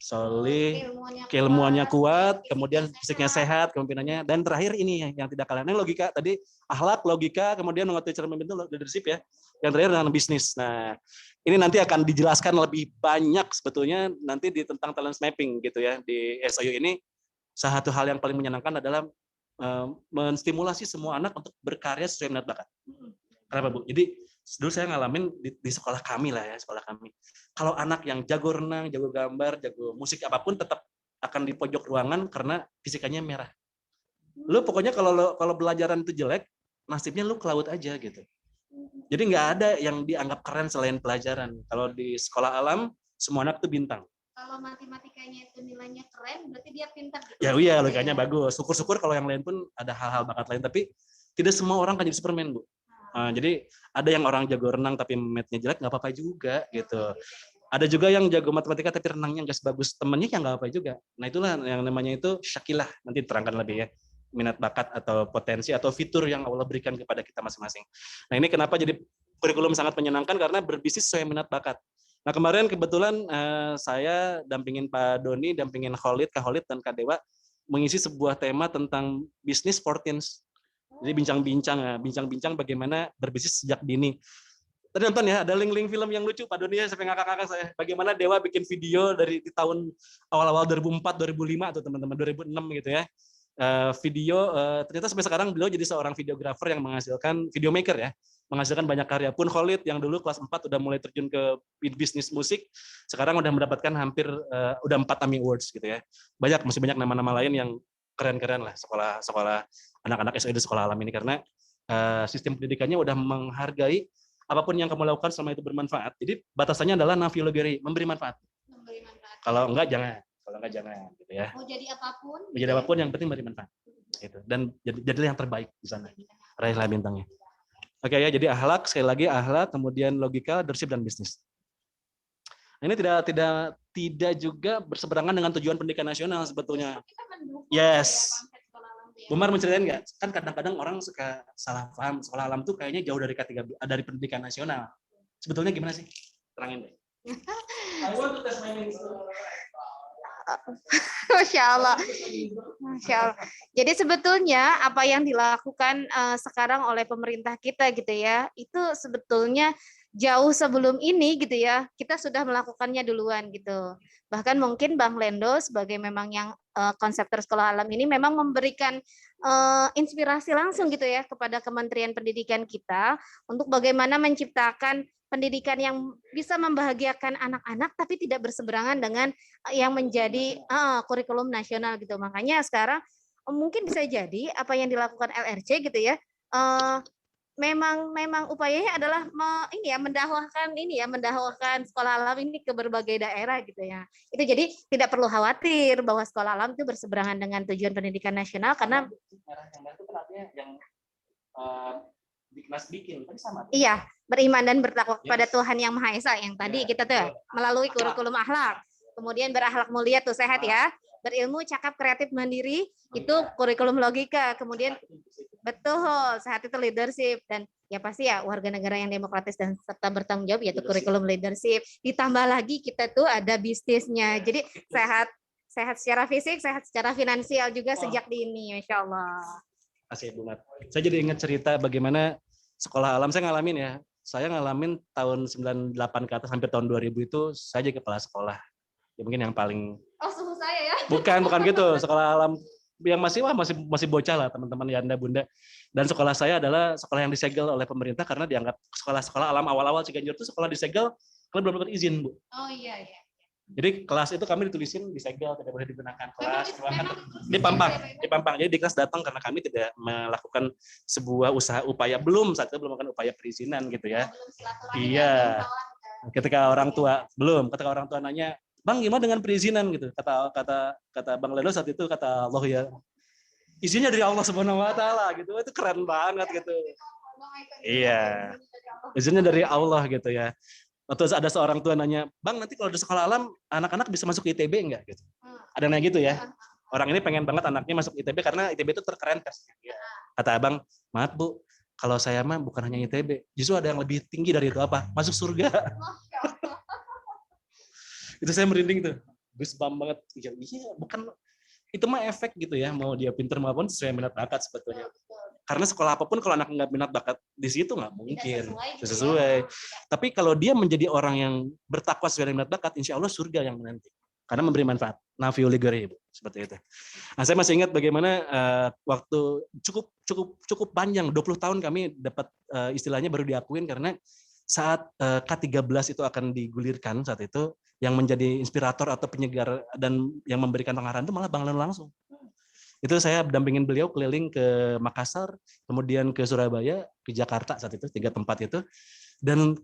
solih, keilmuannya kuat, kemudian fisiknya sehat, kepemimpinannya, dan terakhir ini yang tidak kalah. Ini logika tadi, akhlak, logika, kemudian mengerti cara memimpin itu leadership ya. Yang terakhir dengan bisnis. Nah, ini nanti akan dijelaskan lebih banyak sebetulnya nanti di tentang talent mapping gitu ya di SIU ini. Satu hal yang paling menyenangkan adalah menstimulasi semua anak untuk berkarya sesuai minat bakat. Kenapa Bu? Jadi dulu saya ngalamin di sekolah kami lah ya, sekolah kami. Kalau anak yang jago renang, jago gambar, jago musik apapun tetap akan di pojok ruangan karena fisikanya merah. Lu pokoknya kalau pelajaran itu jelek, nasibnya lu ke laut aja gitu. Jadi nggak ada yang dianggap keren selain pelajaran. Kalau di sekolah alam, semua anak tuh bintang. Kalau matematikanya itu nilainya keren, berarti dia pintar. Ya iya, logikanya bagus. Syukur-syukur kalau yang lain pun ada hal-hal bakat lain. Tapi tidak semua orang kan jadi Superman, Bu. Jadi ada yang orang jago renang tapi math-nya jelek, nggak apa-apa juga gitu. Ada juga yang jago matematika tapi renangnya nggak sebagus temennya, ya nggak apa-apa juga. Nah itulah yang namanya itu syakilah. Nanti terangkan lebih ya. Minat bakat atau potensi atau fitur yang Allah berikan kepada kita masing-masing. Nah ini kenapa jadi kurikulum sangat menyenangkan karena berbisnis sesuai minat bakat. Nah kemarin kebetulan saya dampingin Pak Doni, dampingin Kak Khalid dan Kak Dewa mengisi sebuah tema tentang bisnis for teens. Jadi bincang-bincang bagaimana berbisnis sejak dini. Tadi nonton ya, ada link-link film yang lucu Pak Doni ya, sampai ngakak-ngakak saya. Bagaimana Dewa bikin video dari di tahun awal-awal 2004, 2005 atau teman-teman 2006 gitu ya. Ternyata sampai sekarang beliau jadi seorang videografer yang menghasilkan videomaker ya, menghasilkan banyak karya. Pun Khalid yang dulu kelas 4 udah mulai terjun ke bisnis musik, sekarang udah mendapatkan hampir udah 4 AMI Awards gitu ya. Masih banyak nama-nama lain yang keren-keren lah sekolah anak-anak SIU di sekolah alam ini karena sistem pendidikannya udah menghargai apapun yang kamu lakukan selama itu bermanfaat. Jadi batasannya adalah nafiologeri, memberi manfaat. Kalau enggak jangan. Kalau enggak jangan gitu ya. Mau jadi apapun. Menjadi apapun yang penting beri manfaat. Gitu. Dan jadilah yang terbaik di sana. Raihlah bintangnya. Oke ya, jadi akhlak sekali lagi akhlak, kemudian logika, leadership dan bisnis. Ini tidak juga berseberangan dengan tujuan pendidikan nasional sebetulnya. Yes. Bumar menceritain nggak? Kan kadang-kadang orang suka salah paham sekolah alam tuh kayaknya jauh dari dari pendidikan nasional. Sebetulnya gimana sih? Terangin deh. I want to test my name. Masya Allah. Masya Allah. Jadi sebetulnya apa yang dilakukan sekarang oleh pemerintah kita gitu ya, itu sebetulnya jauh sebelum ini gitu ya, kita sudah melakukannya duluan gitu. Bahkan mungkin Bang Lendo sebagai memang yang konseptor sekolah alam ini memang memberikan inspirasi langsung gitu ya kepada Kementerian Pendidikan kita untuk bagaimana menciptakan pendidikan yang bisa membahagiakan anak-anak tapi tidak berseberangan dengan yang menjadi kurikulum nasional gitu. Makanya sekarang mungkin bisa jadi apa yang dilakukan LRC gitu ya, memang upayanya adalah mendakwahkan sekolah alam ini ke berbagai daerah gitu ya. Itu jadi tidak perlu khawatir bahwa sekolah alam itu berseberangan dengan tujuan pendidikan nasional karena Diknas bikin kan sama. Iya, beriman dan bertakwa kepada Tuhan Yang Maha Esa yang tadi kita tuh melalui kurikulum akhlak. Kemudian berakhlak mulia tuh sehat ya. Berilmu, cakap, kreatif, mandiri itu kurikulum logika. Kemudian betul, sehat itu leadership dan ya pasti ya warga negara yang demokratis dan serta bertanggung jawab yaitu kurikulum leadership. Ditambah lagi kita tuh ada bisnisnya. Jadi sehat secara fisik, sehat secara finansial juga sejak dini, Masya Allah. Asik Bu Mat. Saya jadi ingat cerita bagaimana sekolah alam saya ngalamin ya. Saya ngalamin tahun 98 ke atas hampir tahun 2000 itu saya jadi kepala sekolah. Ya mungkin yang paling suhu saya ya. Bukan gitu. Sekolah alam yang masih bocah lah teman-teman Yanda Bunda. Dan sekolah saya adalah sekolah yang disegel oleh pemerintah karena dianggap sekolah-sekolah alam awal-awal Ciganjur itu sekolah disegel karena belum dapat izin, Bu. Oh iya. Jadi kelas itu kami ditulisin disegel, tidak boleh digunakan kelas, dipampang. Jadi di kelas datang karena kami tidak melakukan sebuah upaya saat itu belum melakukan upaya perizinan gitu ya. Iya. Ketika orang tua nanya, Bang gimana dengan perizinan gitu? Kata Bang Lelo saat itu kata Allah ya, izinnya dari Allah Subhanahu Wa Taala gitu. Itu keren banget gitu. Iya. Izinnya dari Allah gitu ya. Atau ada seorang tua nanya, Bang nanti kalau di sekolah alam anak-anak bisa masuk ITB enggak gitu. Ada yang nanya gitu ya. Orang ini pengen banget anaknya masuk ITB karena ITB itu terkeren tesnya. Kata abang, maaf Bu, kalau saya mah bukan hanya ITB, justru ada yang lebih tinggi dari itu apa? Masuk surga. Itu saya merinding tuh. Goosebumps banget. Iya, bukan itu mah efek gitu ya. Mau dia pinter maupun sesuai minat bakat sebetulnya. Karena sekolah apapun kalau anak nggak minat bakat di situ nggak mungkin sesuai. Tapi kalau dia menjadi orang yang bertakwa sesuai minat bakat, insya Allah surga yang nanti. Karena memberi manfaat. Nafiul ligori, seperti itu. Nah, saya masih ingat bagaimana waktu cukup panjang, 20 tahun kami dapat istilahnya baru diakuin karena saat K13 itu akan digulirkan saat itu, yang menjadi inspirator atau penyegar dan yang memberikan pengarahan itu malah Bang Leno langsung. Itu saya dampingin beliau keliling ke Makassar, kemudian ke Surabaya, ke Jakarta saat itu, 3 tempat itu. Dan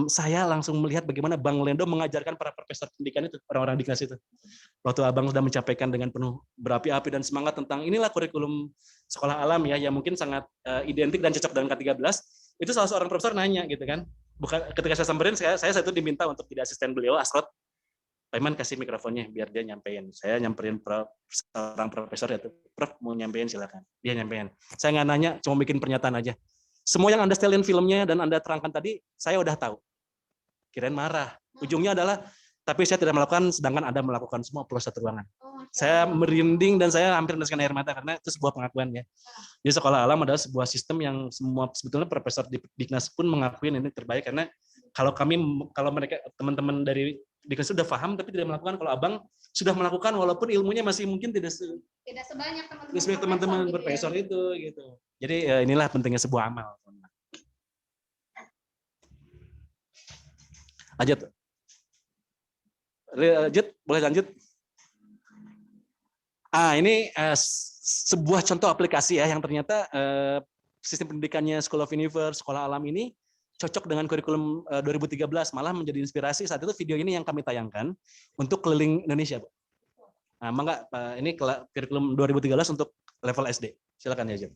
saya langsung melihat bagaimana Bang Lendo mengajarkan para profesor pendidikan itu, orang-orang di kelas itu. Waktu abang sudah menyampaikan dengan penuh berapi-api dan semangat tentang inilah kurikulum sekolah alam ya, yang mungkin sangat identik dan cocok dengan K13, itu salah seorang profesor nanya gitu kan. Bukan ketika saya samperin, saya itu diminta untuk jadi asisten beliau, Asrot. Pak Iman kasih mikrofonnya biar dia nyampein. Saya nyamperin seorang profesor itu, Prof mau nyampein silakan. Dia nyampein. Saya nggak nanya, cuma bikin pernyataan aja. Semua yang Anda setelin filmnya dan Anda terangkan tadi, saya udah tahu. Kirain marah. Ujungnya adalah, tapi saya tidak melakukan, sedangkan Anda melakukan semua plus satu ruangan. Saya merinding dan saya hampir meneteskan air mata karena itu sebuah pengakuan ya. Jadi sekolah alam adalah sebuah sistem yang semua sebetulnya profesor di Diknas pun mengakui ini terbaik, karena kalau mereka teman-teman dari Diknas sudah paham tapi tidak melakukan, kalau abang sudah melakukan walaupun ilmunya masih mungkin tidak sebanyak teman-teman profesor itu gitu. Jadi inilah pentingnya sebuah amal. Lanjut, boleh lanjut. Ini sebuah contoh aplikasi ya yang ternyata sistem pendidikannya School of Universe, sekolah alam ini cocok dengan kurikulum 2013, malah menjadi inspirasi saat itu video ini yang kami tayangkan untuk keliling Indonesia, Bu. Nah, mangga ini kurikulum 2013 untuk level SD. Silakan ya, Jim.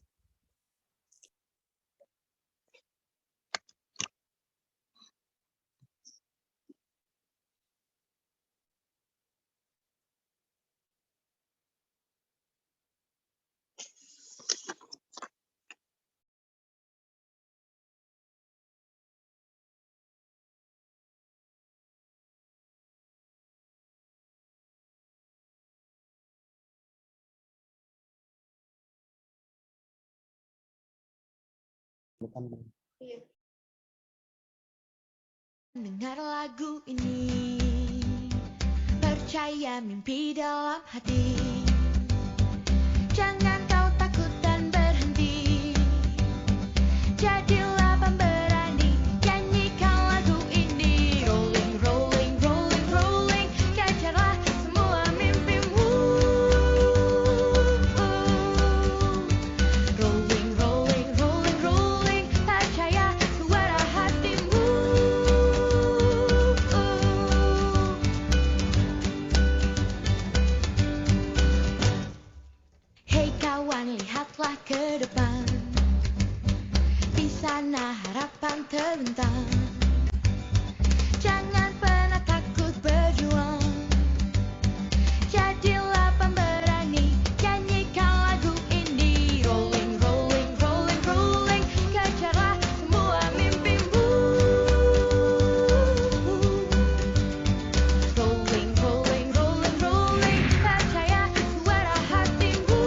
Dengar lagu ini, percaya mimpi dalam hati. Jangan kau takut dan berhenti. Jadilah pemberani, nyanyikan lagu ini. Rolling, rolling, rolling, rolling, kejarlah semua mimpimu. Rolling, rolling, rolling, rolling, percaya suara hatimu. Hei kawan, lihatlah ke depan. Di sana harapan terbentang. Jangan pernah takut berjuang. Jadilah pemberani, nyanyikan lagu ini. Rolling, rolling, rolling, rolling, kejarlah semua mimpimu. Rolling, rolling, rolling, rolling, percaya suara hatimu.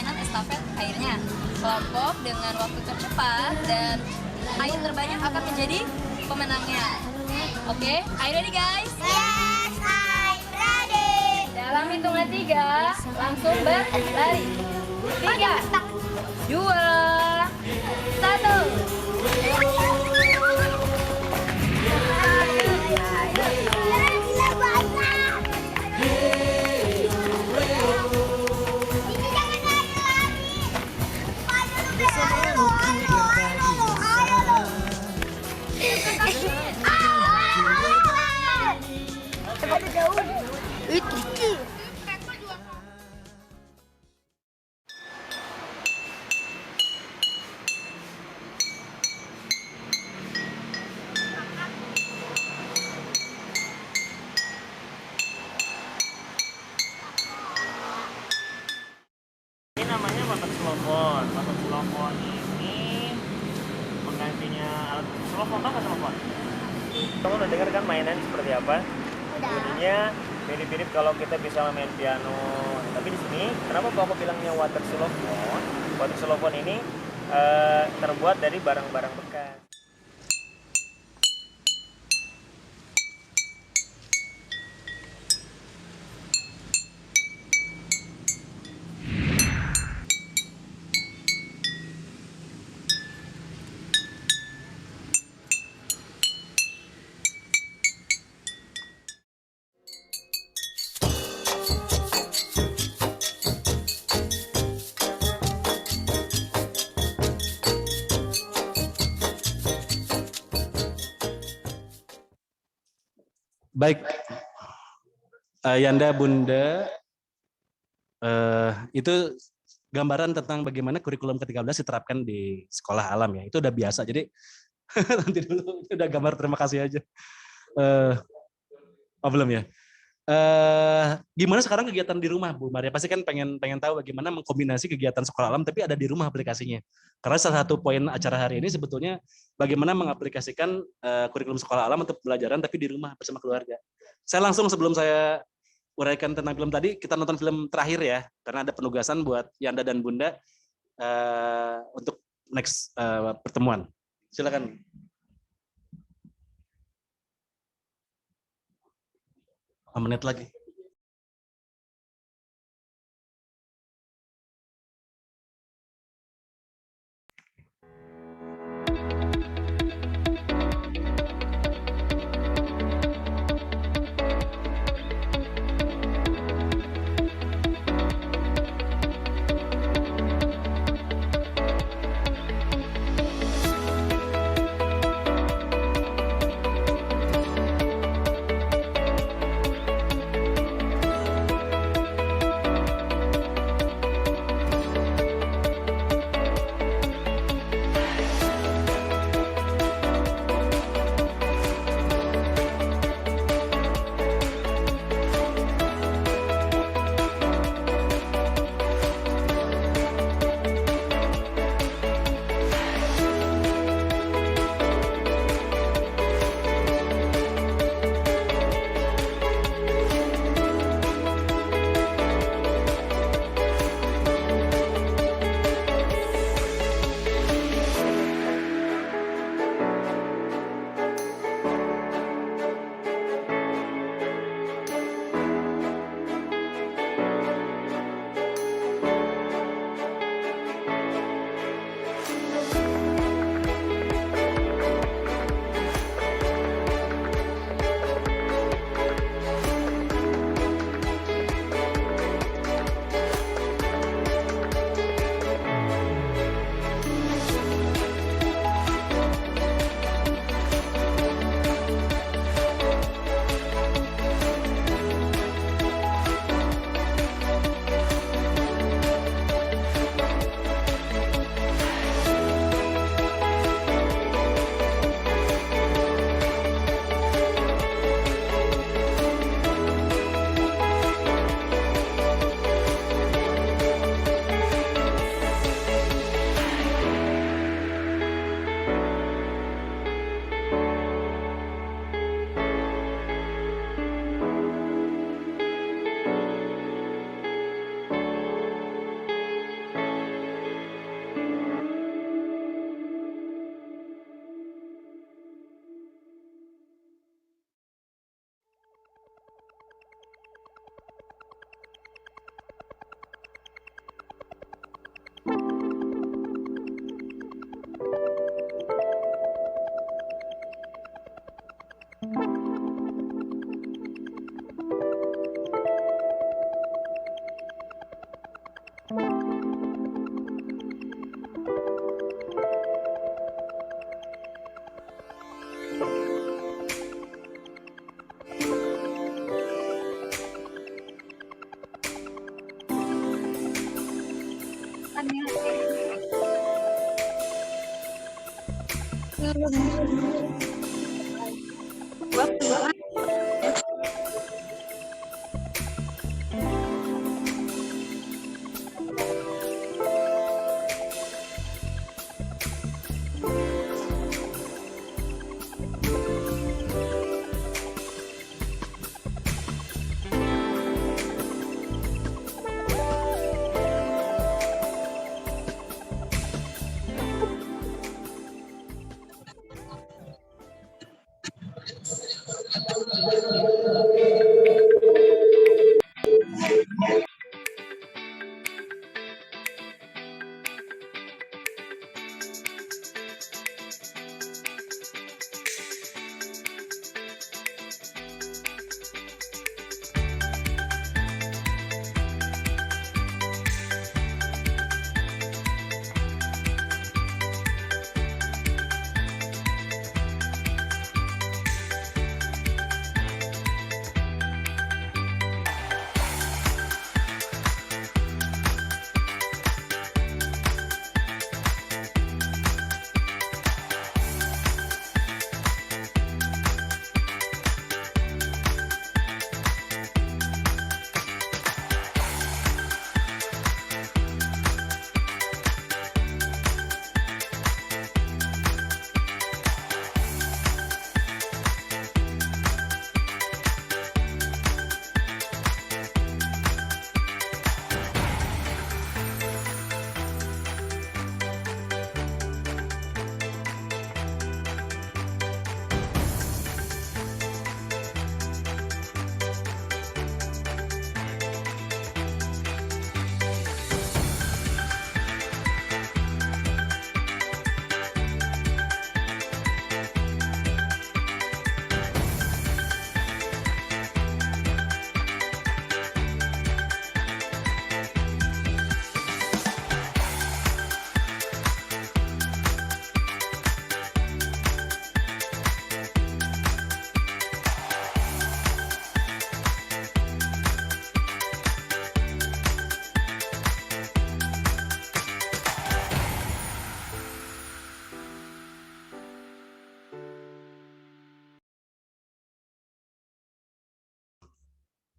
permainan estafet airnya. Kelompok dengan waktu tercepat dan air terbanyak akan menjadi pemenangnya. Oke, are you ready guys? Yes, I'm ready. Dalam hitungan 3, langsung berlari. 3, 2, 1. Gila banget. Ini jangan lari-lari. Ayo lu, Bre. Ayo lu, ayo lu, ayo lu. Cepat jauh. Itu. Ini namanya water xylophone. Water xylophone ini penggantinya alat xylophone. Tahu nggak xylophone? Kamu udah dengar kan mainan seperti apa? Bunyinya mirip-mirip kalau kita bisa main piano. Tapi di sini, kenapa aku bilangnya water xylophone? Water xylophone ini terbuat dari barang-barang bekas. Baik, Yanda, Bunda, itu gambaran tentang bagaimana kurikulum ke-13 diterapkan di sekolah alam ya. Itu udah biasa, jadi nanti dulu itu udah gambar terima kasih aja. Oh belum ya? Gimana sekarang kegiatan di rumah, Bu Maria? Pasti kan pengen tahu bagaimana mengkombinasi kegiatan sekolah alam tapi ada di rumah aplikasinya. Karena salah satu poin acara hari ini sebetulnya bagaimana mengaplikasikan kurikulum sekolah alam untuk pelajaran tapi di rumah bersama keluarga. Saya langsung sebelum saya uraikan tentang film tadi, kita nonton film terakhir ya, karena ada penugasan buat Yanda dan Bunda untuk next pertemuan. Silakan. Menit lagi.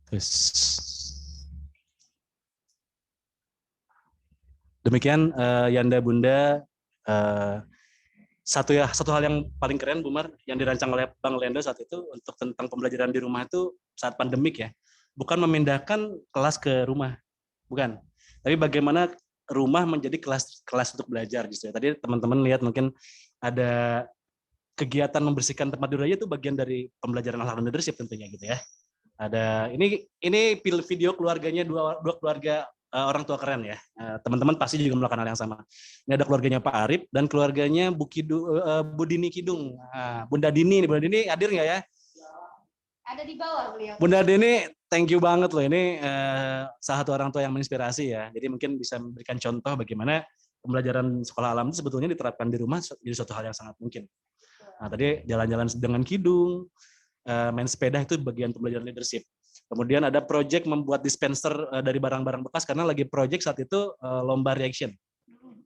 Terus. Demikian Yanda Bunda, satu hal yang paling keren Bumar yang dirancang oleh Bang Lendo saat itu untuk tentang pembelajaran di rumah itu saat pandemik ya, bukan memindahkan kelas ke rumah, bukan, tapi bagaimana rumah menjadi kelas untuk belajar justru. Tadi teman-teman lihat mungkin ada kegiatan membersihkan tempat tidur aja itu bagian dari pembelajaran akhlak leadership tentunya gitu ya. Ada ini video keluarganya dua keluarga orang tua keren ya. Teman-teman pasti juga melakukan hal yang sama. Ini ada keluarganya Pak Arif dan keluarganya Bu Dini Kidung. Bunda Dini hadir nggak ya? Ada di bawah beliau. Bunda Dini, thank you banget loh. Ini salah satu orang tua yang menginspirasi ya. Jadi mungkin bisa memberikan contoh bagaimana pembelajaran sekolah alam itu sebetulnya diterapkan di rumah jadi suatu hal yang sangat mungkin. Nah, tadi jalan-jalan dengan kidung, main sepeda itu bagian pembelajaran leadership. Kemudian ada project membuat dispenser dari barang-barang bekas karena lagi project saat itu lomba reaction.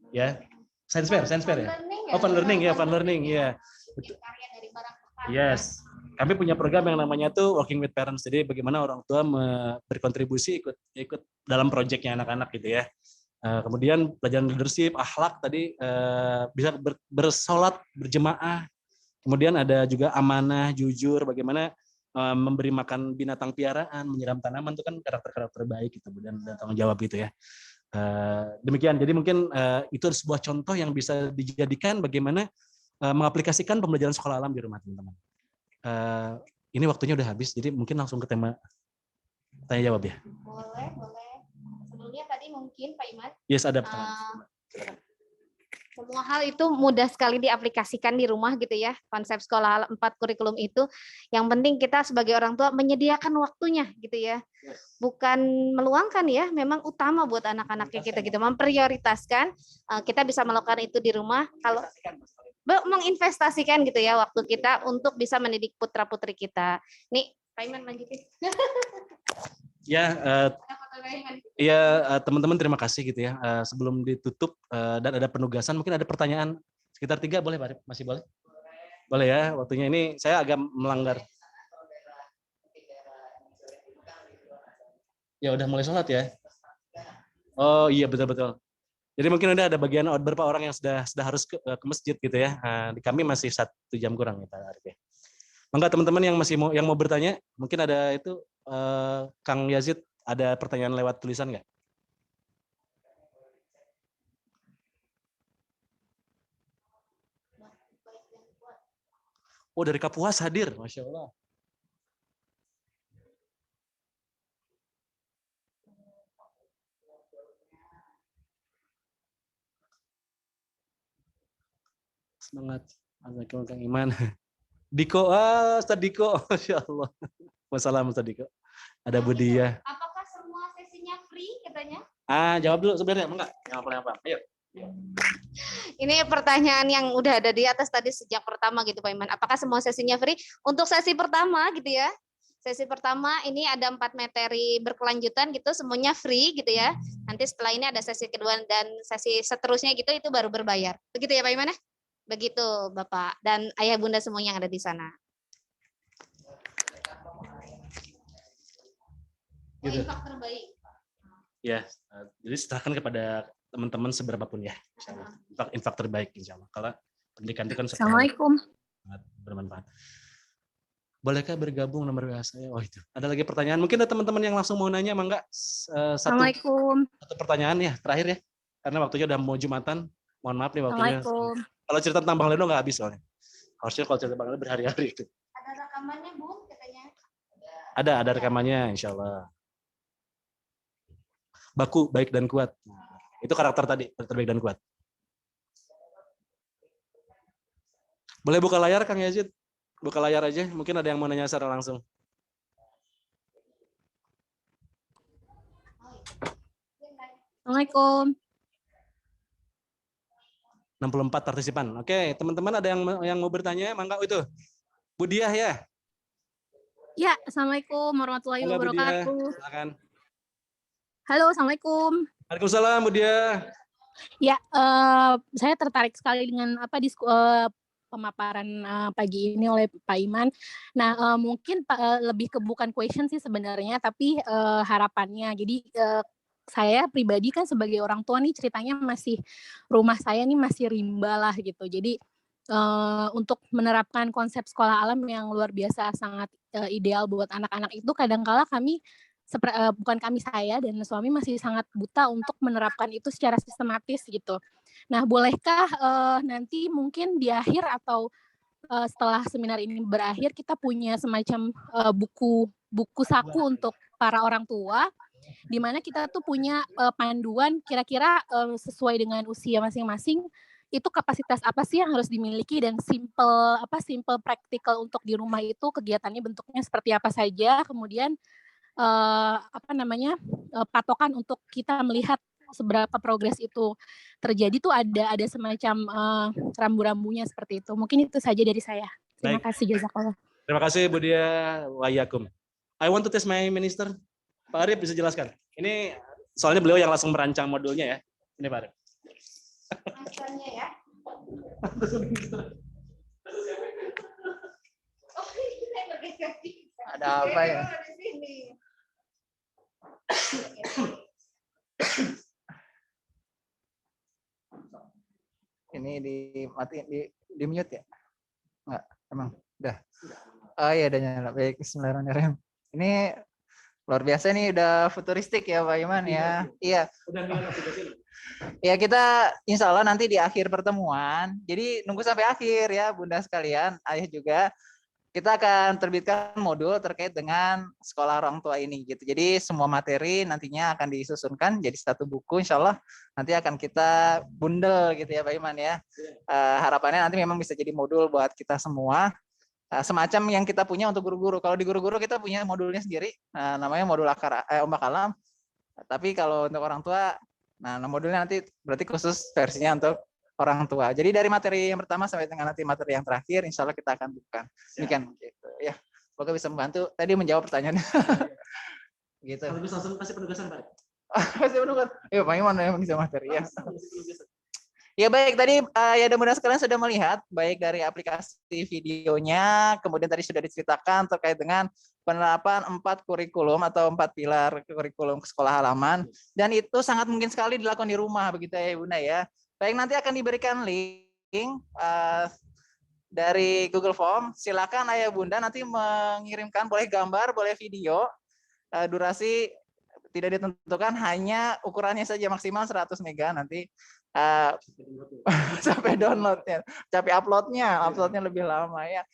Ya. Science fair ya. Fun learning ya. Yes. Kami punya program yang namanya tuh Working with Parents. Jadi bagaimana orang tua berkontribusi ikut dalam projectnya anak-anak gitu ya. Kemudian pelajaran leadership, akhlak tadi bisa bersolat berjemaah. Kemudian ada juga amanah, jujur, bagaimana memberi makan binatang piaraan, menyiram tanaman itu kan karakter-karakter baik gitu dan tanggung jawab gitu ya. Demikian. Jadi mungkin itu sebuah contoh yang bisa dijadikan bagaimana mengaplikasikan pembelajaran sekolah alam di rumah teman-teman. Ini waktunya udah habis, jadi mungkin langsung ke tema tanya jawab ya. Boleh. Sebelumnya tadi mungkin Pak Iman. Yes, ada pertanyaan. Semua hal itu mudah sekali diaplikasikan di rumah gitu ya. Konsep sekolah 4 kurikulum itu. Yang penting kita sebagai orang tua menyediakan waktunya gitu ya. Bukan meluangkan ya, memang utama buat anak-anaknya kita gitu. Memprioritaskan, kita bisa melakukan itu di rumah. Kalau menginvestasikan gitu ya waktu kita untuk bisa mendidik putra-putri kita. Nih, Pak Iman lanjutin. Ya, teman-teman terima kasih gitu ya. Sebelum ditutup dan ada penugasan, mungkin ada pertanyaan sekitar 3 boleh Pak Arif? Masih boleh? Boleh ya, waktunya ini saya agak melanggar. Ya udah mulai sholat ya. Oh iya betul-betul. Jadi mungkin udah ada bagian beberapa orang yang sudah harus ke masjid gitu ya. Di kami masih 1 jam kurang ya Pak Arif ya. Mangga teman-teman yang mau bertanya, mungkin ada itu Kang Yazid ada pertanyaan lewat tulisan nggak? Oh dari Kapuas hadir, Masya Allah. Semangat, Assalamualaikum Kang Iman. Diko, Ustaz Diko, Masya Allah. Wassalamualaikum Ustaz Diko. Ada Budia. Apakah semua sesinya free katanya? Jawab dulu sebenarnya, enggak? Yang apa? Ayo. Ini pertanyaan yang udah ada di atas tadi sejak pertama gitu Pak Iman. Apakah semua sesinya free? Untuk sesi pertama gitu ya. Sesi pertama ini ada 4 materi berkelanjutan gitu, semuanya free gitu ya. Nanti setelah ini ada sesi kedua dan sesi seterusnya gitu, itu baru berbayar. Begitu ya Pak Iman ya? Begitu Bapak dan Ayah Bunda semuanya yang ada di sana. Gitu. Infak terbaik. Ya, jadi serahkan kepada teman-teman seberapapun ya. Infak terbaik insya Allah. Kalau pendidikan itu kan Assalamualaikum. sangat bermanfaat. Bolehkah bergabung nomor WA saya? Oh itu. Ada lagi pertanyaan? Mungkin ada teman-teman yang langsung mau nanya, Mangga. Assalamualaikum. Satu pertanyaan ya, terakhir ya. Karena waktunya udah mau Jumatan. Mohon maaf nih waktunya. Assalamualaikum. Kalau cerita tentang Bang Leno nggak habis soalnya. Harusnya kalau cerita Bang Leno berhari-hari itu. Ada rekamannya Bu katanya? Ada rekamannya insya Allah. Baku, baik dan kuat. Itu karakter tadi, karakter baik dan kuat. Boleh buka layar Kang Yazid? Buka layar aja, mungkin ada yang mau nanya secara langsung. Assalamualaikum. 64 partisipan. Oke, teman-teman ada yang mau bertanya? Mangga itu. Budiah ya? Ya, Assalamualaikum warahmatullahi Halo Budiah, wabarakatuh. silakan. Halo, Assalamualaikum. Waalaikumsalam Budiah. Ya, saya tertarik sekali dengan pemaparan pagi ini oleh Pak Iman. Nah, mungkin lebih ke bukan question sih sebenarnya, tapi harapannya. Jadi saya pribadi kan sebagai orang tua nih ceritanya rumah saya nih masih rimba lah gitu. Jadi untuk menerapkan konsep sekolah alam yang luar biasa sangat ideal buat anak-anak itu kadangkala bukan kami saya dan suami masih sangat buta untuk menerapkan itu secara sistematis gitu. Nah, bolehkah nanti mungkin di akhir atau setelah seminar ini berakhir kita punya semacam buku saku untuk para orang tua di mana kita tuh punya panduan kira-kira sesuai dengan usia masing-masing itu kapasitas apa sih yang harus dimiliki dan simple practical untuk di rumah itu kegiatannya bentuknya seperti apa saja, kemudian patokan untuk kita melihat seberapa progres itu terjadi tuh ada semacam rambu-rambunya seperti itu. Mungkin itu saja dari saya. Terima kasih jazakallah. Terima kasih Budiah Wayakum. I want to test my minister. Pak Arif bisa jelaskan. Ini soalnya beliau yang langsung merancang modulnya ya. Ini Pak Arif. Masternya ya. Ada apa ya? Ini di mute ya? Enggak, emang udah. Oh iya udah nyala. Baik, bismillahirrahmanirrahim. Ini luar biasa nih, udah futuristik ya Pak Iman ya. Iya. Ya kita insya Allah nanti di akhir pertemuan. Jadi nunggu sampai akhir ya Bunda sekalian, Ayah juga. Kita akan terbitkan modul terkait dengan sekolah orang tua ini gitu. Jadi semua materi nantinya akan disusunkan jadi satu buku, insya Allah nanti akan kita bundel gitu ya Pak Iman ya. Harapannya nanti memang bisa jadi modul buat kita semua. Semacam yang kita punya untuk guru-guru. Kalau di guru-guru kita punya modulnya sendiri, namanya modul ombak alam. Tapi kalau untuk orang tua, nah modulnya nanti berarti khusus versinya untuk orang tua. Jadi dari materi yang pertama sampai dengan nanti materi yang terakhir, insya Allah kita akan buka. Demikian gitu ya. Semoga bisa membantu. Tadi menjawab pertanyaannya. Gitu. Kalau bisa langsung kasih penugasan, Pak. Kasih penugasan. Ya, Pak Iman yang bisa materi ya. Ya baik, tadi ya mudah-mudahan sekalian sudah melihat baik dari aplikasi videonya, kemudian tadi sudah diceritakan terkait dengan penerapan 4 kurikulum atau 4 pilar kurikulum sekolah halaman, dan itu sangat mungkin sekali dilakukan di rumah begitu ya Bunda ya. Baik, nanti akan diberikan link dari Google Form. Silakan Ayah Bunda nanti mengirimkan, boleh gambar, boleh video, durasi tidak ditentukan, hanya ukurannya saja maksimal 100 mega nanti. Sampai downloadnya, sampai uploadnya lebih lama ya.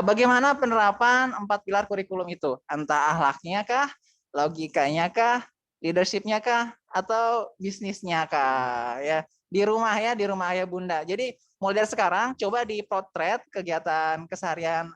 Bagaimana penerapan 4 pilar kurikulum itu? Entah akhlaknya kah, logikanya kah, leadershipnya kah, atau bisnisnya kah? Ya di rumah ya, di rumah Ayah Bunda. Jadi mulai dari sekarang coba dipotret kegiatan keseharian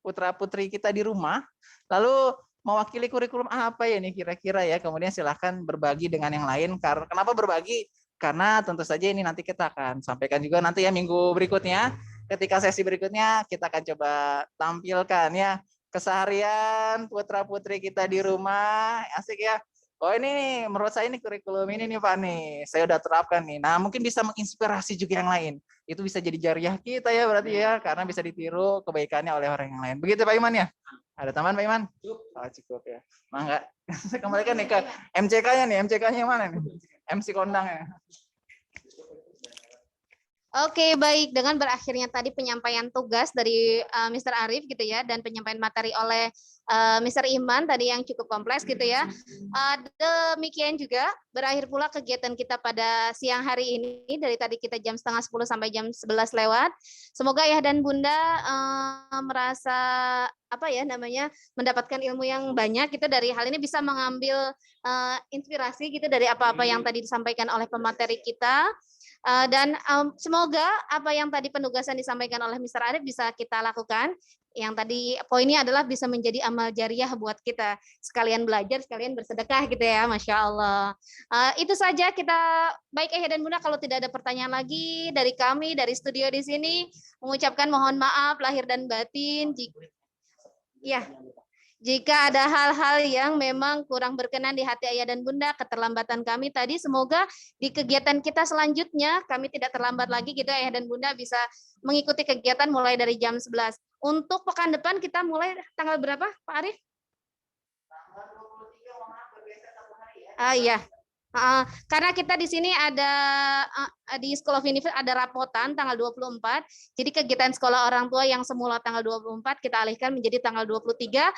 putra putri kita di rumah, lalu mewakili kurikulum apa ya nih kira-kira ya. Kemudian silahkan berbagi dengan yang lain. Kenapa berbagi? Karena tentu saja ini nanti kita akan sampaikan juga nanti ya minggu berikutnya, ketika sesi berikutnya kita akan coba tampilkan ya keseharian putra putri kita di rumah. Asik ya. Oh ini nih, menurut saya ini kurikulum ini nih Pak nih, saya udah terapkan nih. Nah mungkin bisa menginspirasi juga yang lain. Itu bisa jadi jariah kita ya berarti ya, karena bisa ditiru kebaikannya oleh orang yang lain. Begitu Pak Iman ya? Ada tambahan Pak Iman? Oh, cukup ya. Mangga. Saya kembalikan nih ke MCK-nya nih. MCK-nya yang mana nih? MC kondang ya. Oke, baik. Dengan berakhirnya tadi penyampaian tugas dari Mr. Arif gitu ya, dan penyampaian materi oleh Mr. Iman tadi yang cukup kompleks gitu ya. Demikian juga berakhir pula kegiatan kita pada siang hari ini, dari tadi kita jam 9:30 sampai jam 11 lewat. Semoga Ayah dan Bunda merasa apa ya namanya, mendapatkan ilmu yang banyak gitu dari hal ini, bisa mengambil inspirasi gitu dari apa-apa yang tadi disampaikan oleh pemateri kita. Dan semoga apa yang tadi penugasan disampaikan oleh Mr. Arif bisa kita lakukan. Yang tadi poinnya adalah bisa menjadi amal jariah buat kita. Sekalian belajar, sekalian bersedekah gitu ya, Masya Allah. Itu saja kita, baik Ayah dan Bunda, kalau tidak ada pertanyaan lagi dari kami, dari studio di sini, mengucapkan mohon maaf lahir dan batin. Jika ada hal-hal yang memang kurang berkenan di hati Ayah dan Bunda, keterlambatan kami tadi, semoga di kegiatan kita selanjutnya kami tidak terlambat lagi gitu Ayah dan Bunda bisa mengikuti kegiatan mulai dari jam 11. Untuk pekan depan kita mulai tanggal berapa Pak Arif? Tanggal 23 mohon bergeser 1 hari ya. Iya. Karena kita di sini ada di School of Universe ada rapotan tanggal 24. Jadi kegiatan sekolah orang tua yang semula tanggal 24 kita alihkan menjadi tanggal 23.